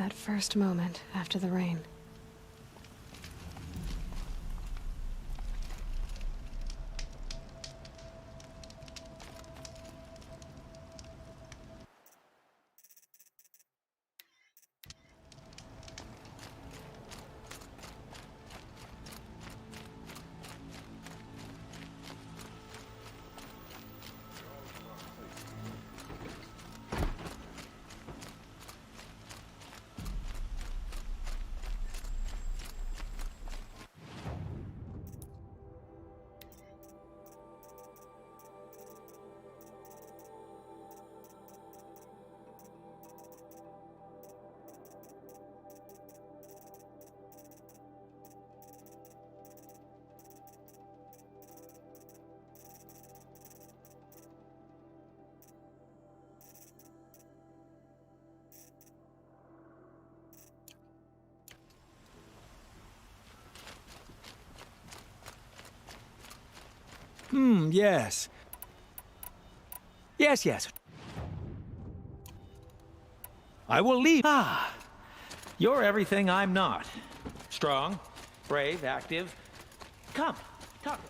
that first moment after the rain. Yes. Yes. I will leave. Ah, you're everything I'm not. Strong, brave, active. Come, talk.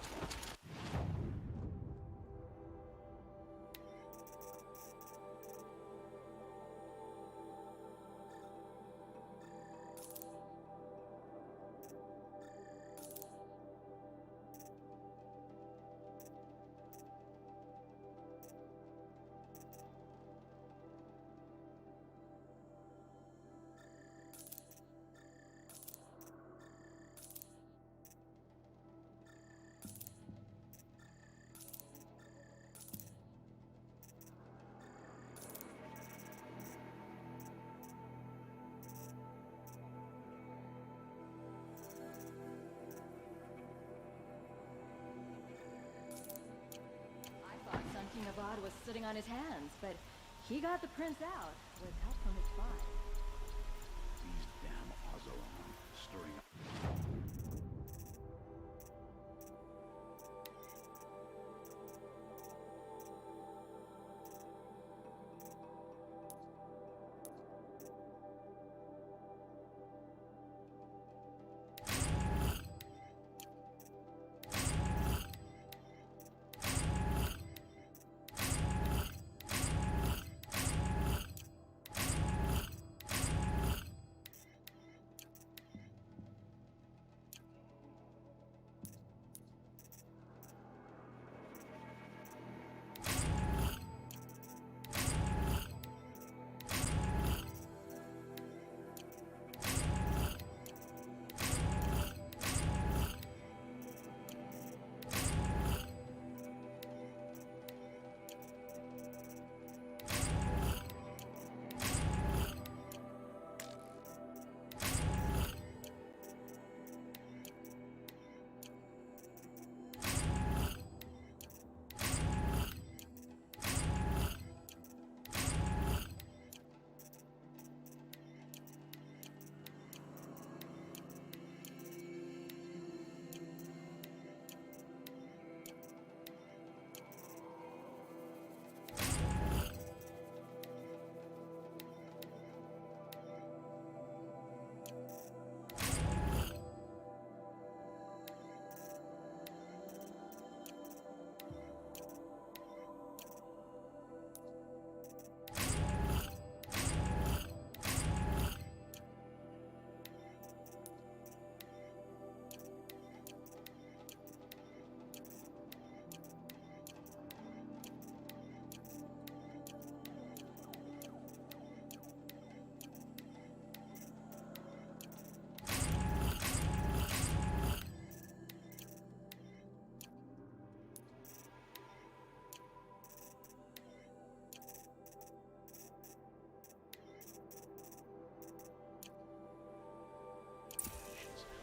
King Avad was sitting on his hands, but he got the prince out with help from his spies. These damn Oseram stirring up.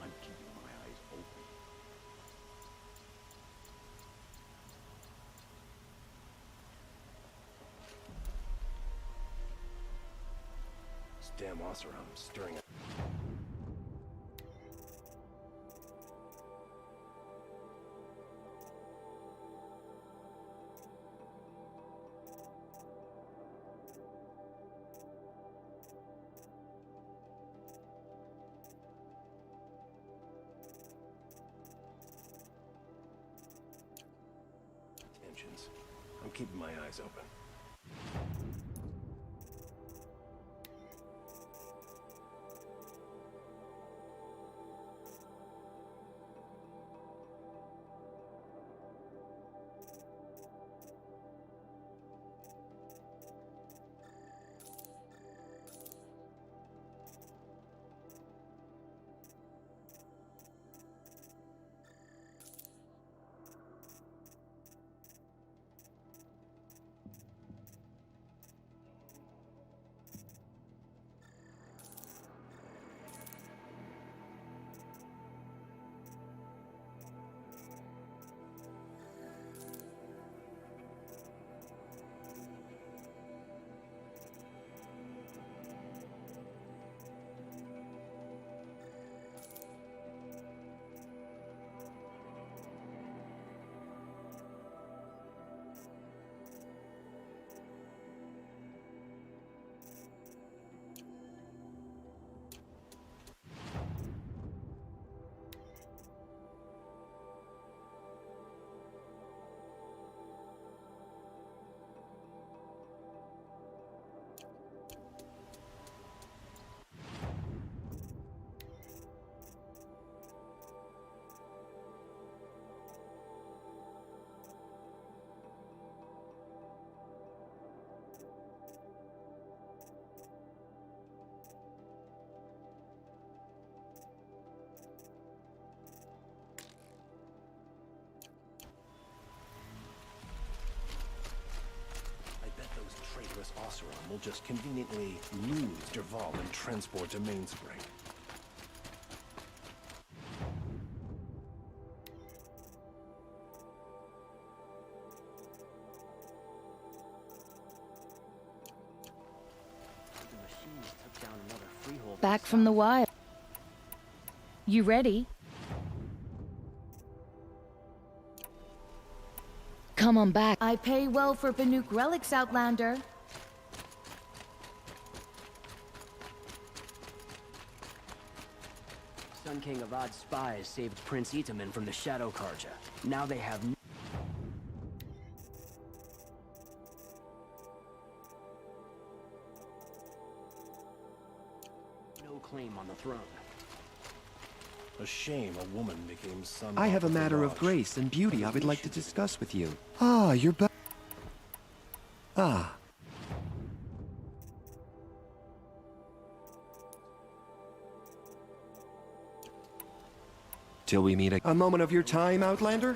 I'm keeping my eyes open. This damn Oseram stirring up. keeping my eyes open. Traitorous Oseram will just conveniently lose Derval and transport to Mainspring. Back from the wild. You ready? Come on back. I pay well for Banuk relics, Outlander. Sun King Avad's spies saved Prince Itaman from the Shadow Karja. Now they have no claim on the throne. A shame a woman became son. I have a matter of grace and beauty I would like to discuss with you. Ah, you're back. Ah. Till we meet a moment of your time, Outlander?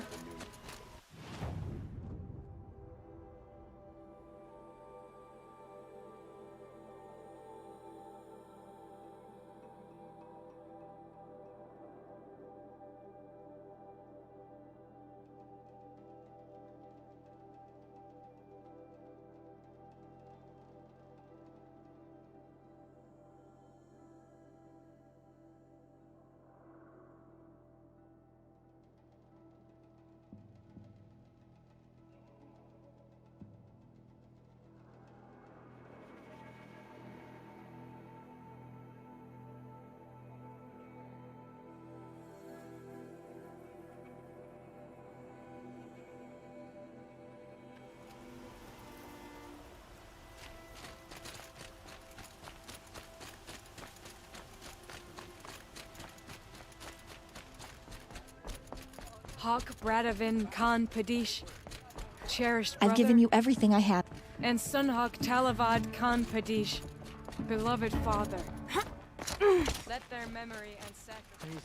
Hawk Bradavin Khan Padish, cherished brother. I've given you everything I have. And Sunhawk Talavad Khan Padish, beloved father. Let their memory and sacrifice.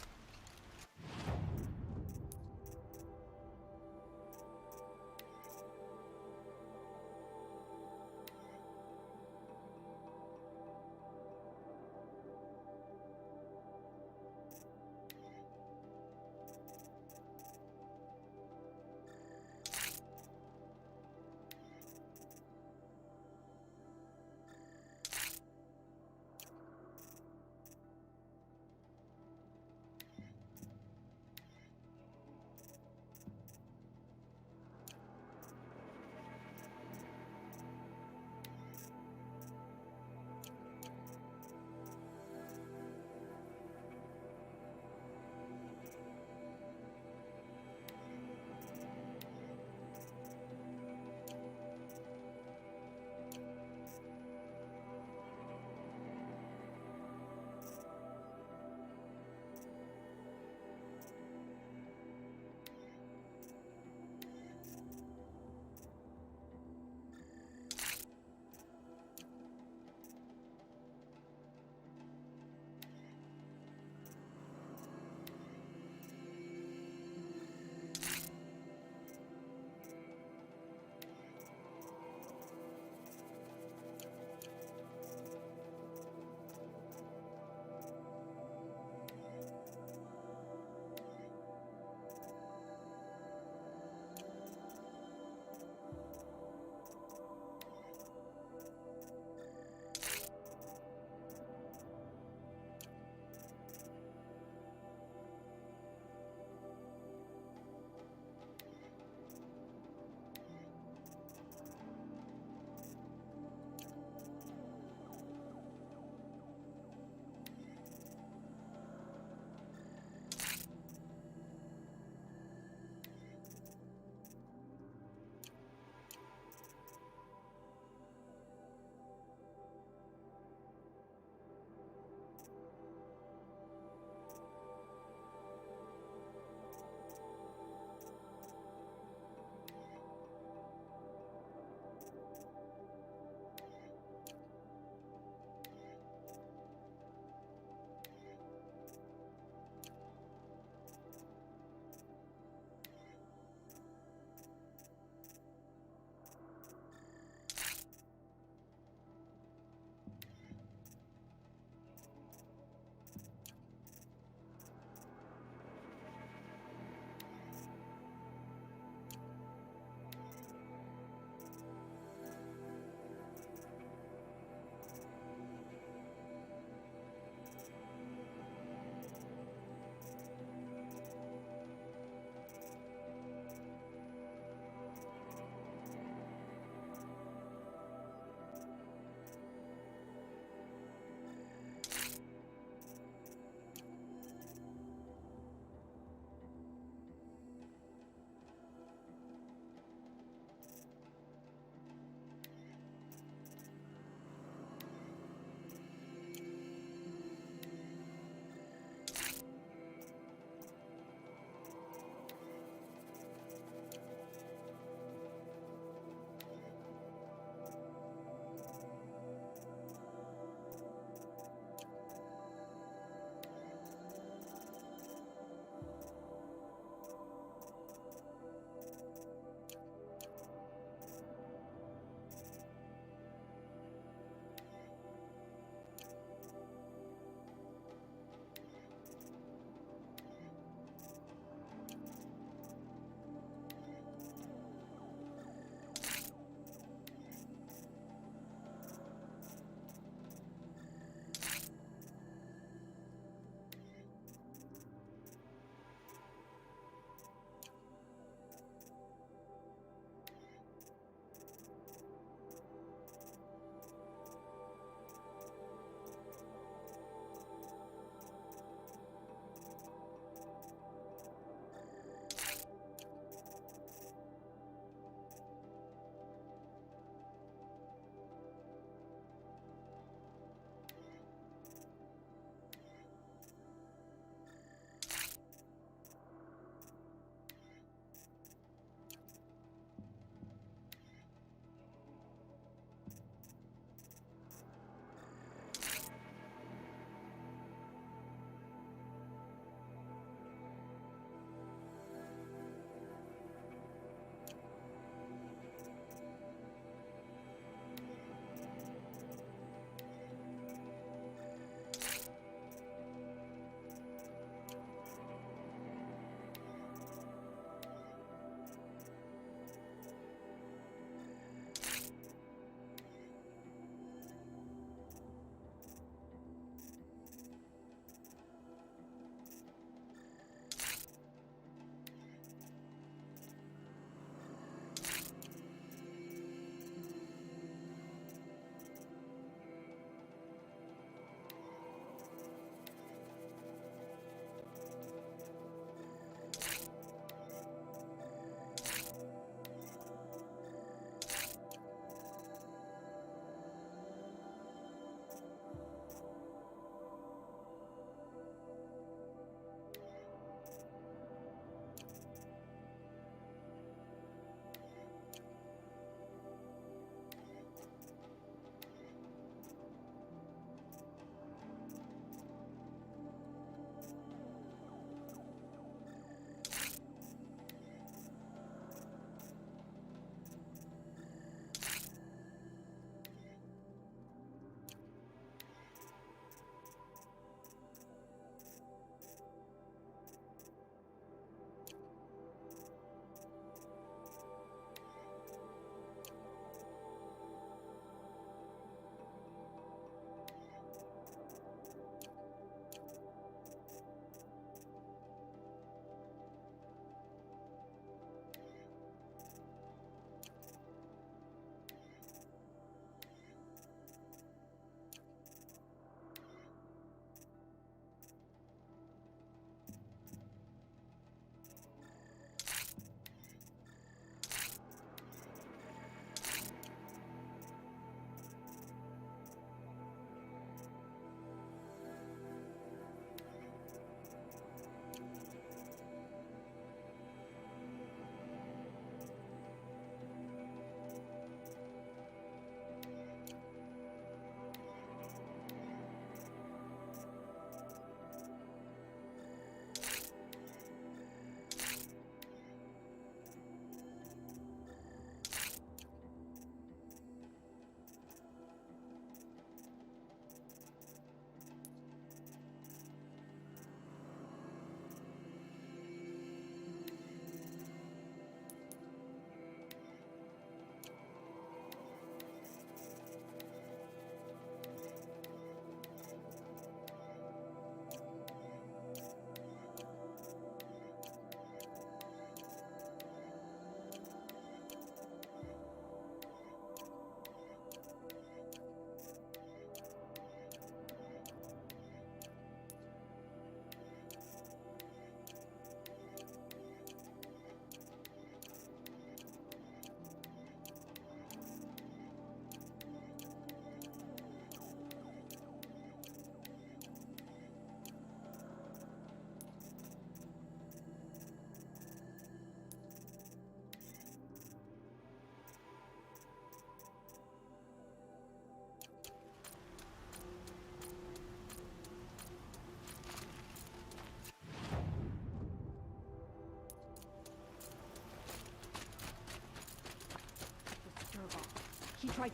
try.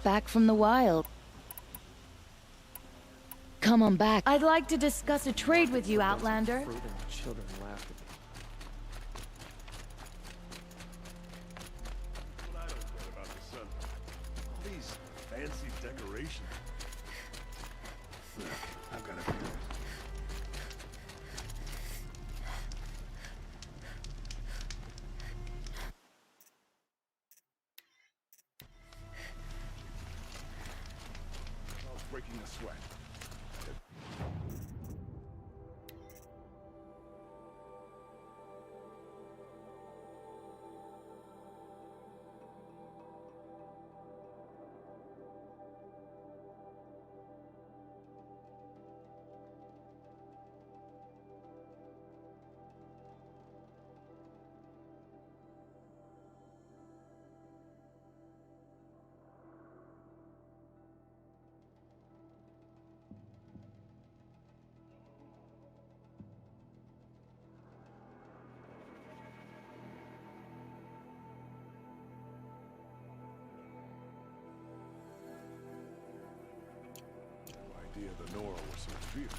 Back from the wild. Come on back. I'd like to discuss a trade with you, Outlander. Children laugh at me. What I don't get about the sun. All these fancy decorations. Look, I've got to do it. I was breaking a sweat. Idea the Nora was so feared.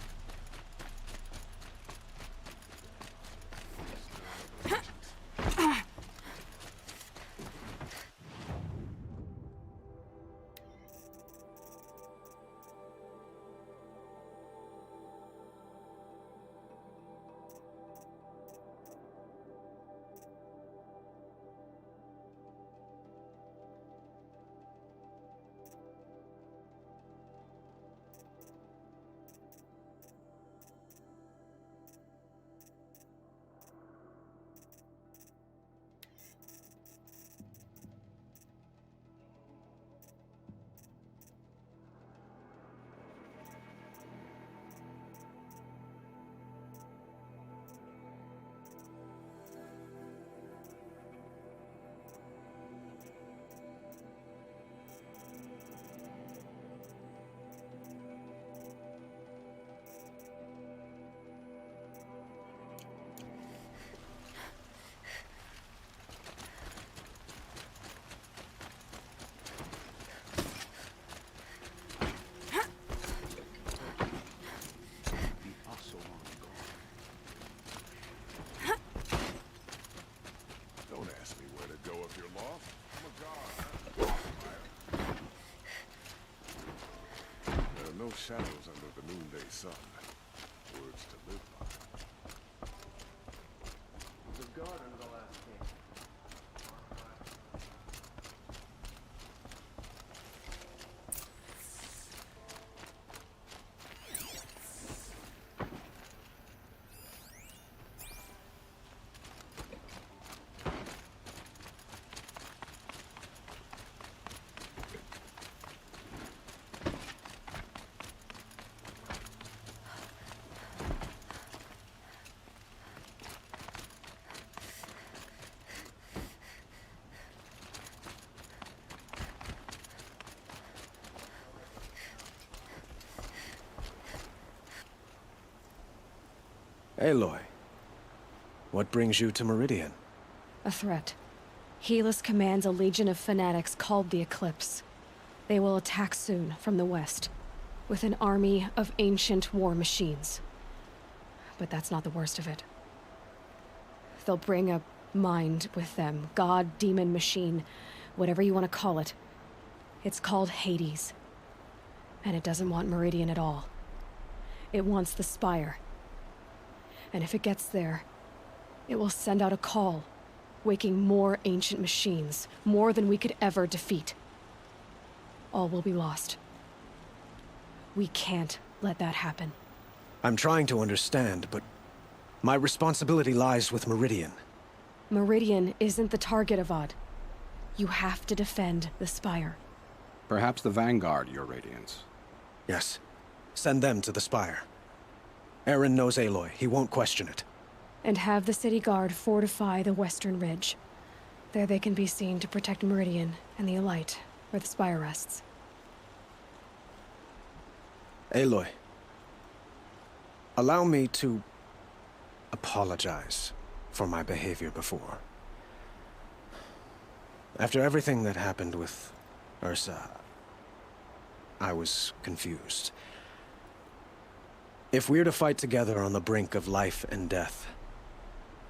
No shadows under the noonday sun. Words to live by. There's a guard under the last king. Aloy, what brings you to Meridian? A threat. Helis commands a legion of fanatics called the Eclipse. They will attack soon from the west, with an army of ancient war machines. But that's not the worst of it. They'll bring a mind with them, god, demon, machine, whatever you want to call it. It's called Hades. And it doesn't want Meridian at all. It wants the Spire. And if it gets there, it will send out a call, waking more ancient machines, more than we could ever defeat. All will be lost. We can't let that happen. I'm trying to understand, but my responsibility lies with Meridian. Meridian isn't the target, Avad. You have to defend the Spire. Perhaps the Vanguard, Your Radiance. Yes. Send them to the Spire. Eren knows Aloy. He won't question it. And have the city guard fortify the western ridge. There they can be seen to protect Meridian and the Elite, where the Spire rests. Aloy, Allow me to apologize for my behavior before. After everything that happened with Ursa, I was confused. If we're to fight together on the brink of life and death,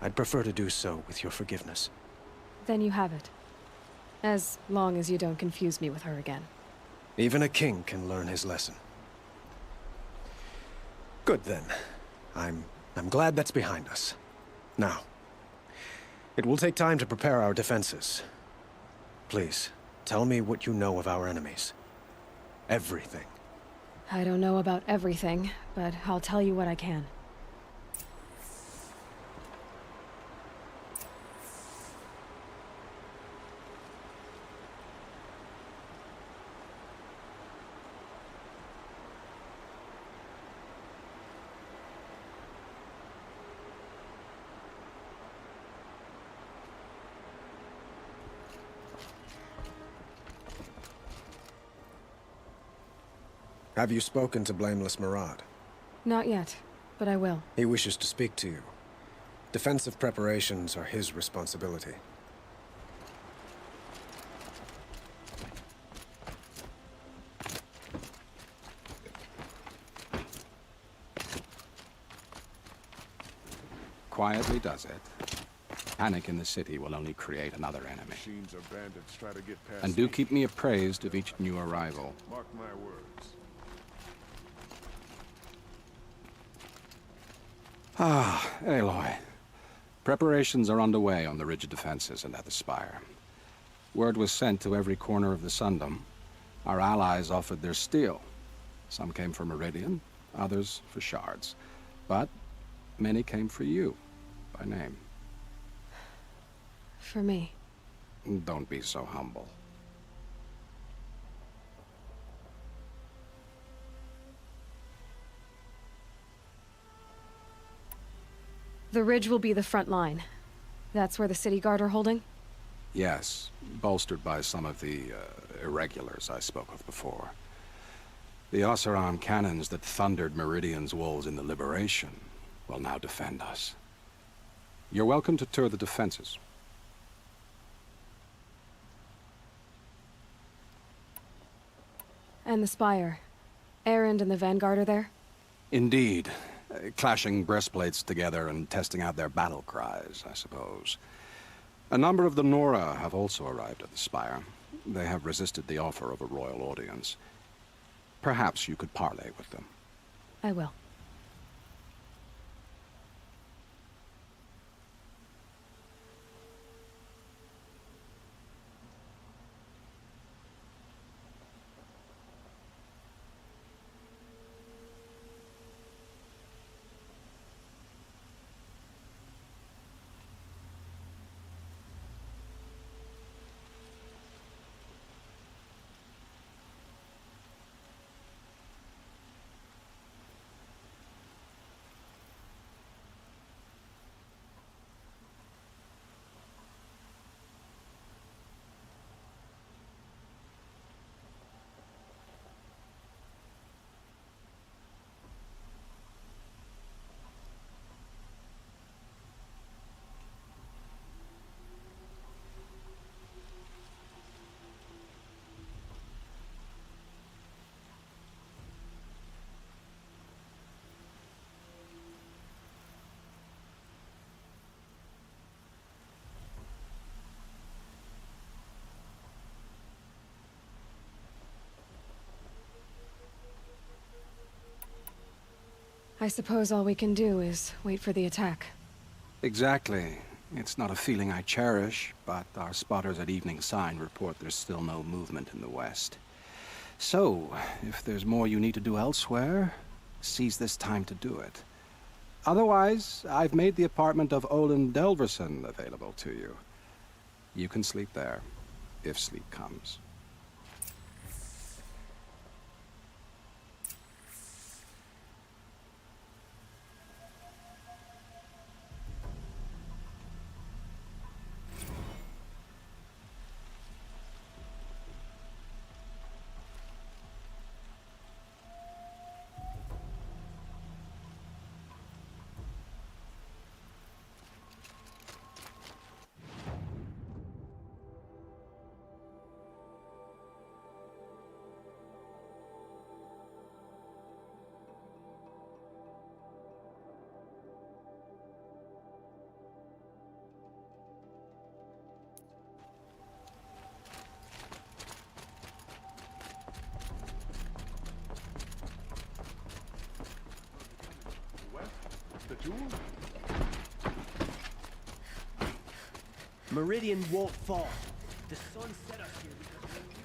I'd prefer to do so with your forgiveness. Then you have it. As long as you don't confuse me with her again. Even a king can learn his lesson. Good then. I'm glad that's behind us. Now, it will take time to prepare our defenses. Please, tell me what you know of our enemies. Everything. I don't know about everything, but I'll tell you what I can. Have you spoken to Blameless Murad? Not yet, but I will. He wishes to speak to you. Defensive preparations are his responsibility. Quietly does it. Panic in the city will only create another enemy. Machines or bandits try to get past And do keep me appraised of each new arrival. Mark my words. Ah, Aloy. Preparations are underway on the rigid defenses and at the Spire. Word was sent to every corner of the Sundom. Our allies offered their steel. Some came for Meridian, others for shards. But many came for you, by name. For me. Don't be so humble. The ridge will be the front line. That's where the city guard are holding? Yes, bolstered by some of the irregulars I spoke of before. The Oseram cannons that thundered Meridian's walls in the Liberation will now defend us. You're welcome to tour the defenses. And the Spire. Erend and the Vanguard are there? Indeed. Clashing breastplates together and testing out their battle cries, I suppose. A number of the Nora have also arrived at the Spire. They have resisted the offer of a royal audience. Perhaps you could parley with them. I will. I suppose all we can do is wait for the attack. Exactly. It's not a feeling I cherish, but our spotters at Evening Sign report there's still no movement in the west. So, if there's more you need to do elsewhere, seize this time to do it. Otherwise, I've made the apartment of Olin Delverson available to you. You can sleep there, if sleep comes. Meridian won't fall. The sun set us here because when you...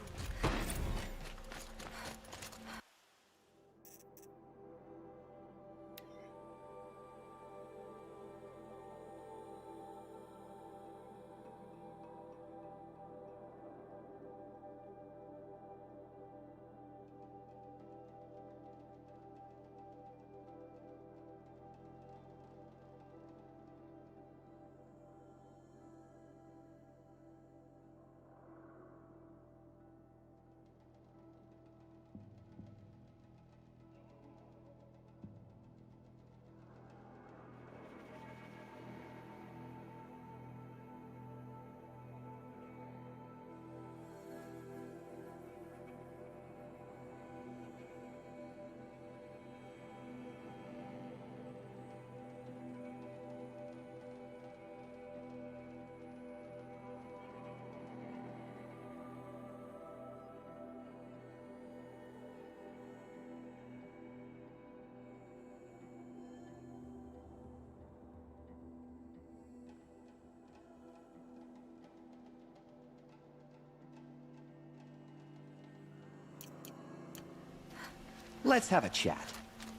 Let's have a chat.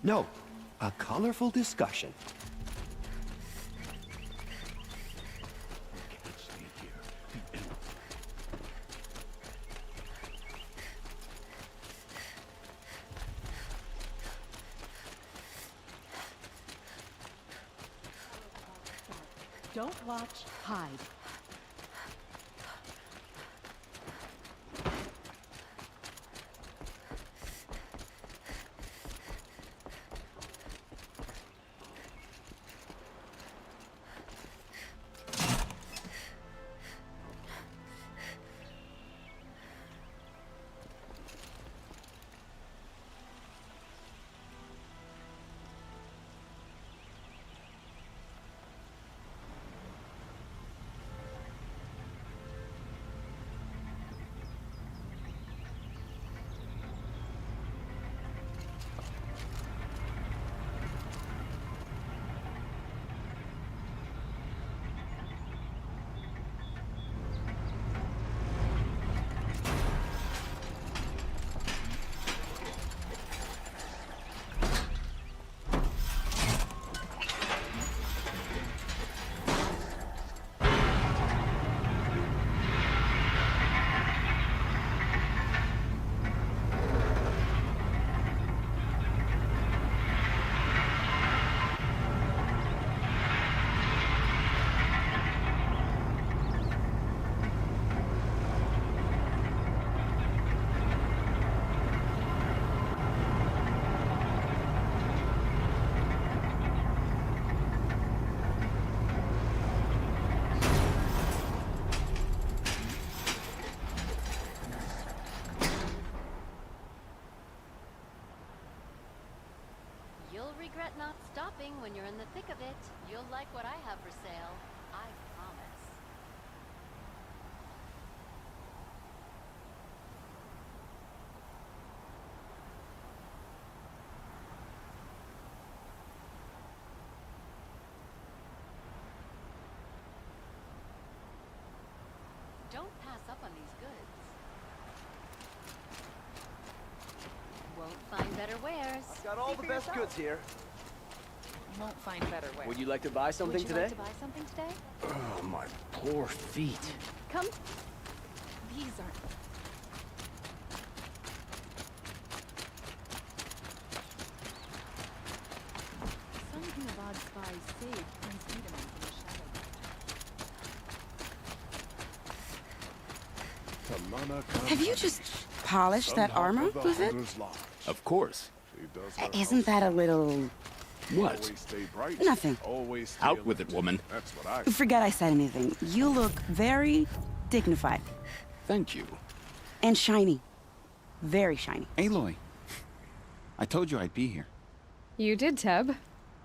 No, a colorful discussion. Don't watch, hide. You'll regret not stopping when you're in the thick of it. You'll like what I have for sale. I promise. Don't pass up on these goods. Won't find better wares. I've got all the best goods here. Won't find better wares. Would you like to buy something Would you today? like to buy something today? Oh, my poor feet. Come. These aren't. Something of odd spies saved Prince Wiedemann from the shadow. Have you just polished that armor, was it? Of course. Isn't that a little... What? Nothing. Out with it, woman. Forget I said anything. You look very dignified. Thank you. And shiny. Very shiny. Aloy, I told you I'd be here. You did, Teb.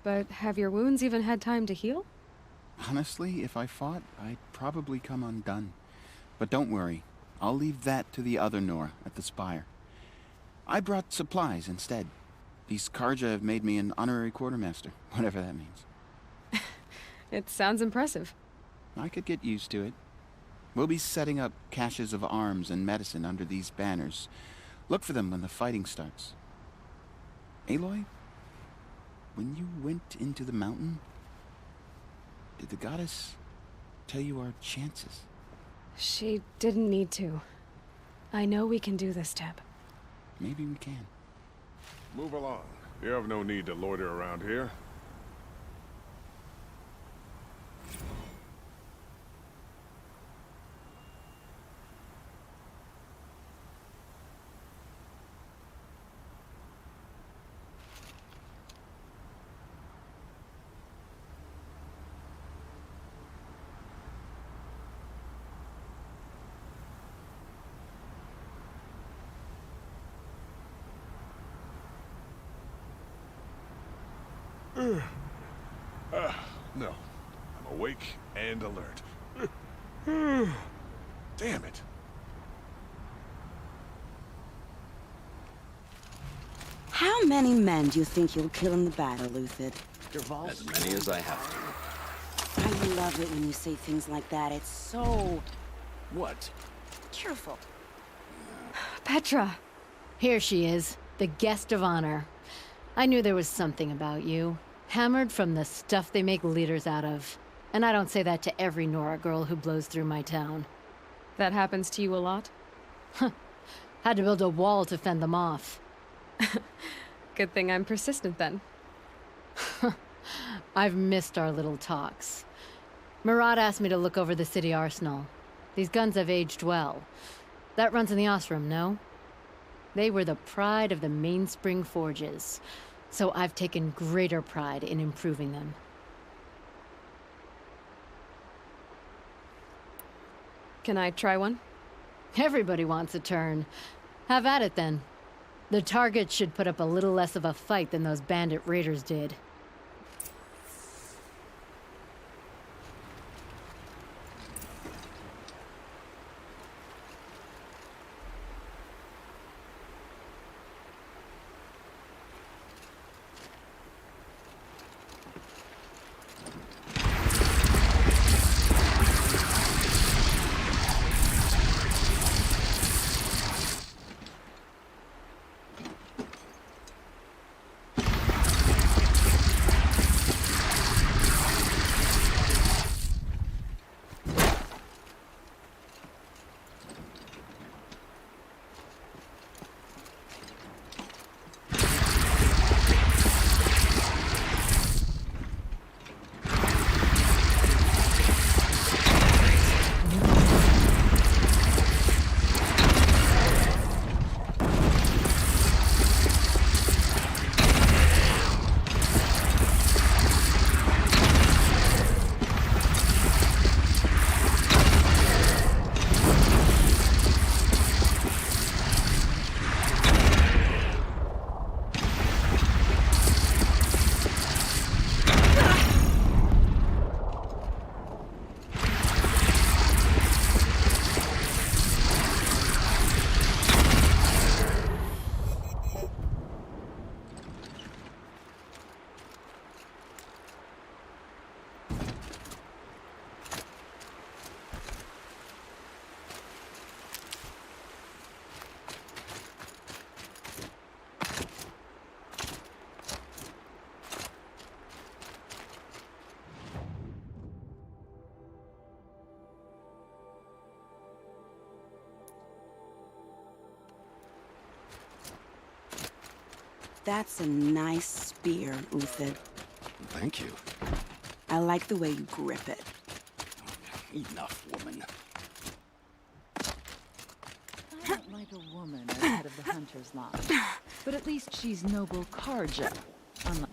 But have your wounds even had time to heal? Honestly, if I fought, I'd probably come undone. But don't worry. I'll leave that to the other Nora at the Spire. I brought supplies instead. These Karja have made me an honorary quartermaster, whatever that means. It sounds impressive. I could get used to it. We'll be setting up caches of arms and medicine under these banners. Look for them when the fighting starts. Aloy, when you went into the mountain, did the goddess tell you our chances? She didn't need to. I know we can do this, Teb. Maybe we can. Move along. You have no need to loiter around here. No. I'm awake and alert. Damn it. How many men do you think you'll kill in the battle, Luthid? As many as I have to. I love it when you say things like that. It's so... What? cheerful. Petra! Here she is, the guest of honor. I knew there was something about you. Hammered from the stuff they make leaders out of. And I don't say that to every Nora girl who blows through my town. That happens to you a lot? Had to build a wall to fend them off. Good thing I'm persistent then. I've missed our little talks. Murad asked me to look over the city arsenal. These guns have aged well. That runs in the Osram, no? They were the pride of the Mainspring Forges, so I've taken greater pride in improving them. Can I try one? Everybody wants a turn. Have at it then. The target should put up a little less of a fight than those bandit raiders did. That's a nice spear, Uthid. Thank you. I like the way you grip it. Enough, woman. I don't like a woman as head of the Hunter's Lodge, but at least she's noble Karja. Unlike...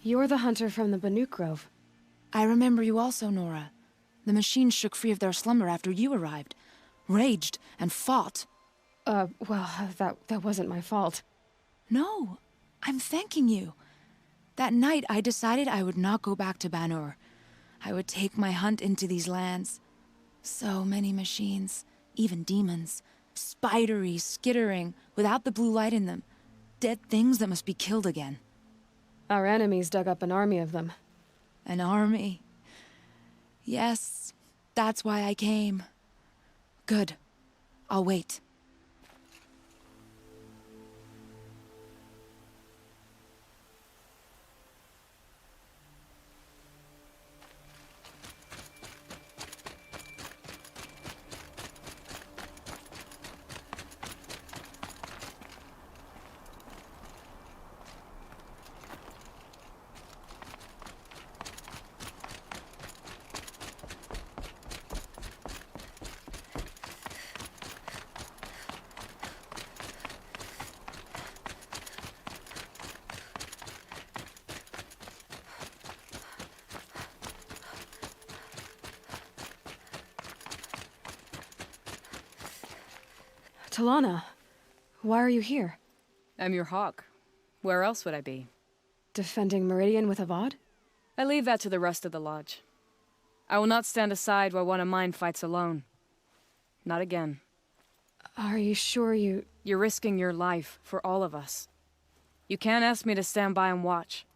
You're the hunter from the Banuk Grove. I remember you also, Nora. The machines shook free of their slumber after you arrived. Raged and fought. Well, that wasn't my fault. No, I'm thanking you. That night, I decided I would not go back to Banur. I would take my hunt into these lands. So many machines, even demons. Spidery, skittering, without the blue light in them. Dead things that must be killed again. Our enemies dug up an army of them. An army? Yes, that's why I came. Good. I'll wait. Talana, why are you here? I'm your hawk. Where else would I be? Defending Meridian with Avad? I leave that to the rest of the Lodge. I will not stand aside while one of mine fights alone. Not again. Are you sure you... You're risking your life for all of us. You can't ask me to stand by and watch.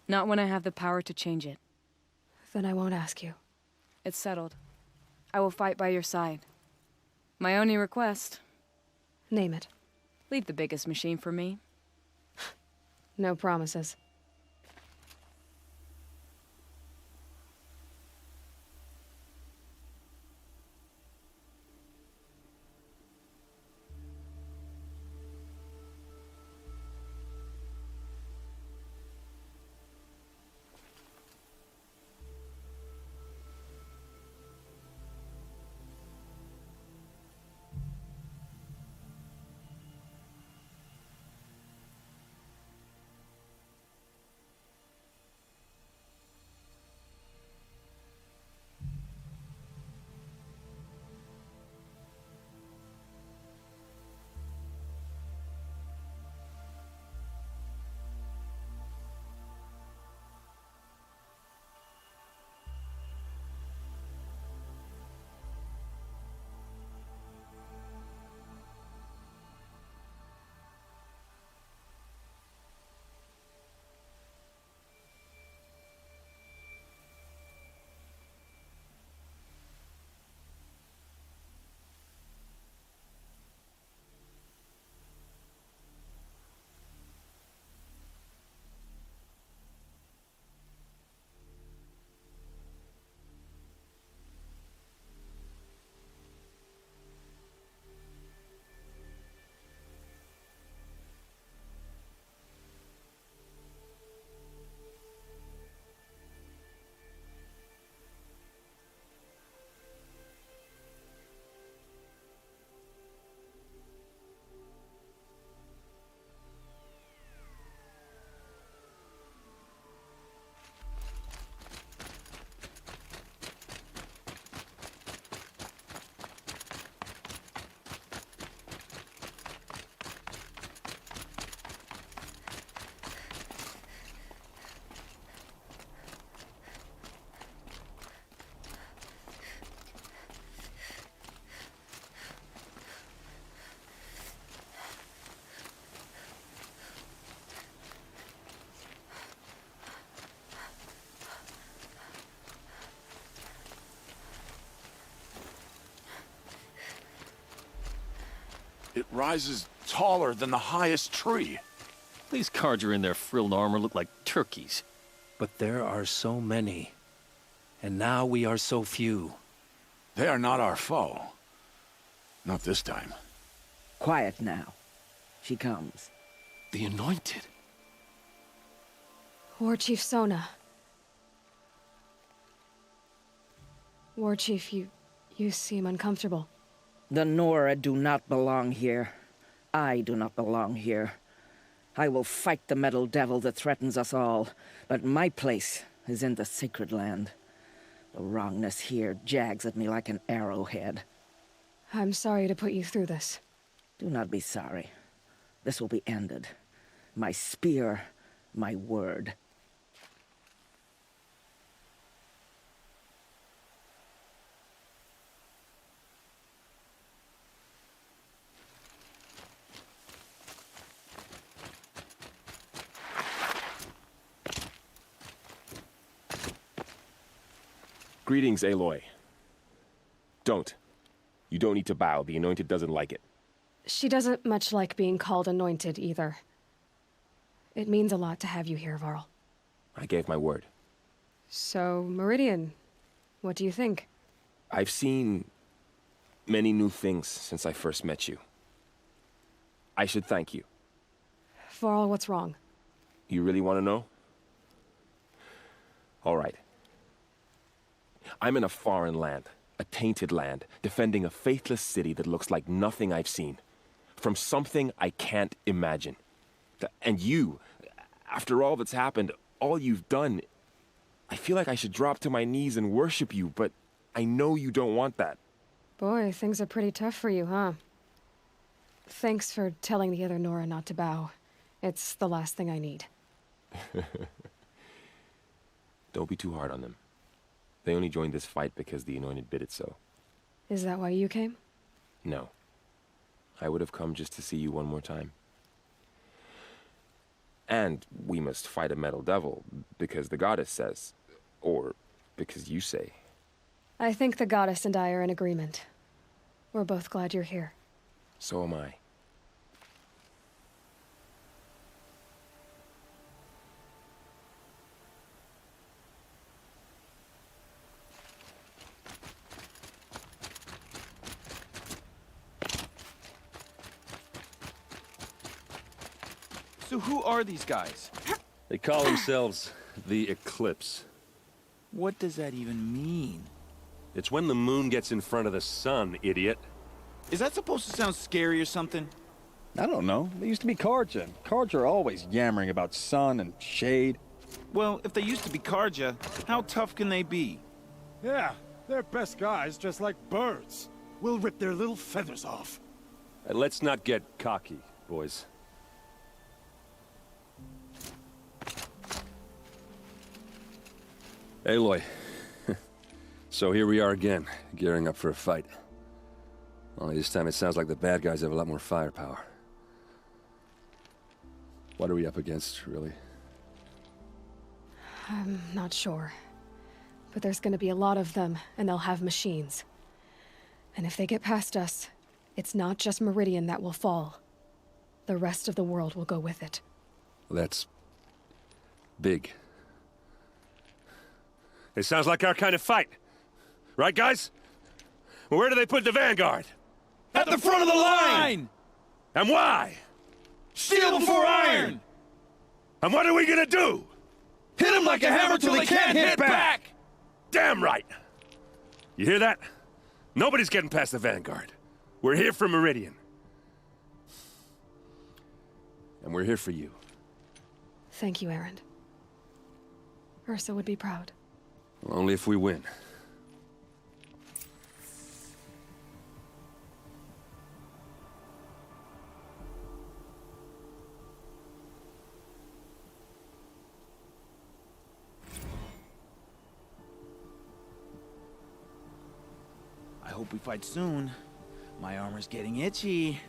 Not when I have the power to change it. Then I won't ask you. It's settled. I will fight by your side. My only request... Name it. Leave the biggest machine for me. No promises. It rises taller than the highest tree. These Carja in their frilled armor look like turkeys. But there are so many. And now we are so few. They are not our foe. Not this time. Quiet now. She comes. The Anointed. War Chief Sona. War Chief, you seem uncomfortable. The Nora do not belong here. I do not belong here. I will fight the metal devil that threatens us all, but my place is in the sacred land. The wrongness here jags at me like an arrowhead. I'm sorry to put you through this. Do not be sorry. This will be ended. My spear, my word. Greetings, Aloy. Don't. You don't need to bow. The Anointed doesn't like it. She doesn't much like being called Anointed, either. It means a lot to have you here, Varl. I gave my word. So, Meridian, what do you think? I've seen many new things since I first met you. I should thank you. Varl, what's wrong? You really want to know? All right. I'm in a foreign land, a tainted land, defending a faithless city that looks like nothing I've seen. From something I can't imagine. And you, after all that's happened, all you've done, I feel like I should drop to my knees and worship you, but I know you don't want that. Boy, things are pretty tough for you, huh? Thanks for telling the other Nora not to bow. It's the last thing I need. Don't be too hard on them. They only joined this fight because the Anointed bid it so. Is that why you came? No. I would have come just to see you one more time. And we must fight a metal devil, because the goddess says. Or because you say. I think the goddess and I are in agreement. We're both glad you're here. So am I. So who are these guys? They call themselves the Eclipse. What does that even mean? It's when the moon gets in front of the sun, idiot. Is that supposed to sound scary or something? I don't know. They used to be Carja. Carja are always yammering about sun and shade. Well, if they used to be Carja, how tough can they be? Yeah, they're best guys just like birds. We'll rip their little feathers off. And let's not get cocky, boys. Aloy. So here we are again, gearing up for a fight. Only this time it sounds like the bad guys have a lot more firepower. What are we up against, really? I'm not sure. But there's gonna be a lot of them, and they'll have machines. And if they get past us, it's not just Meridian that will fall. The rest of the world will go with it. That's big. It sounds like our kind of fight. Right, guys? Where do they put the Vanguard? At the front of the line! And why? Steel before iron! And what are we gonna do? Hit him like a hammer till he can't hit back! Damn right! You hear that? Nobody's getting past the Vanguard. We're here for Meridian. And we're here for you. Thank you, Erend. Ursa would be proud. Well, only if we win. I hope we fight soon. My armor's getting itchy.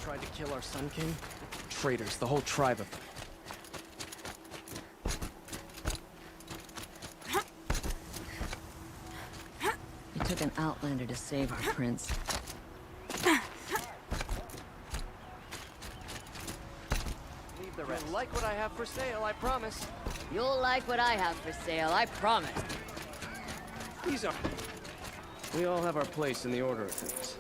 tried to kill our Sun King? Traitors, the whole tribe of them. It took an outlander to save our prince. Leave the rest. You'll like what I have for sale, I promise. You'll like what I have for sale, I promise. These are... We all have our place in the order of things.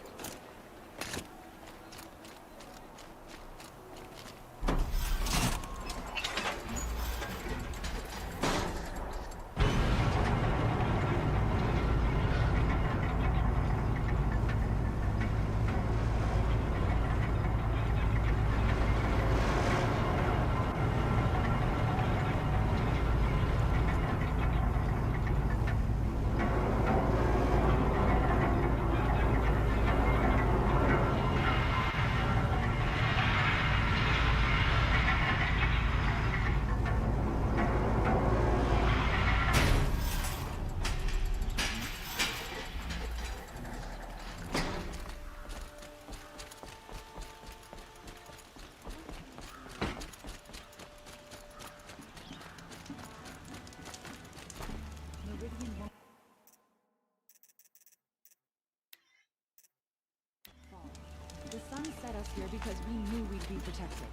The sun set us here because we knew we'd be protected.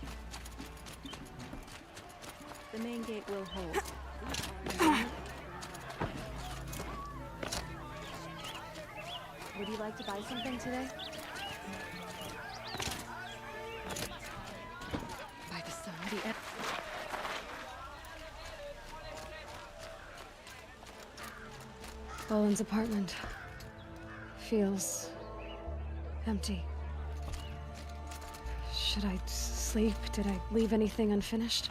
The main gate will hold. Would you like to buy something today? By the sun, the Owen's apartment feels empty. Should I sleep? Did I leave anything unfinished?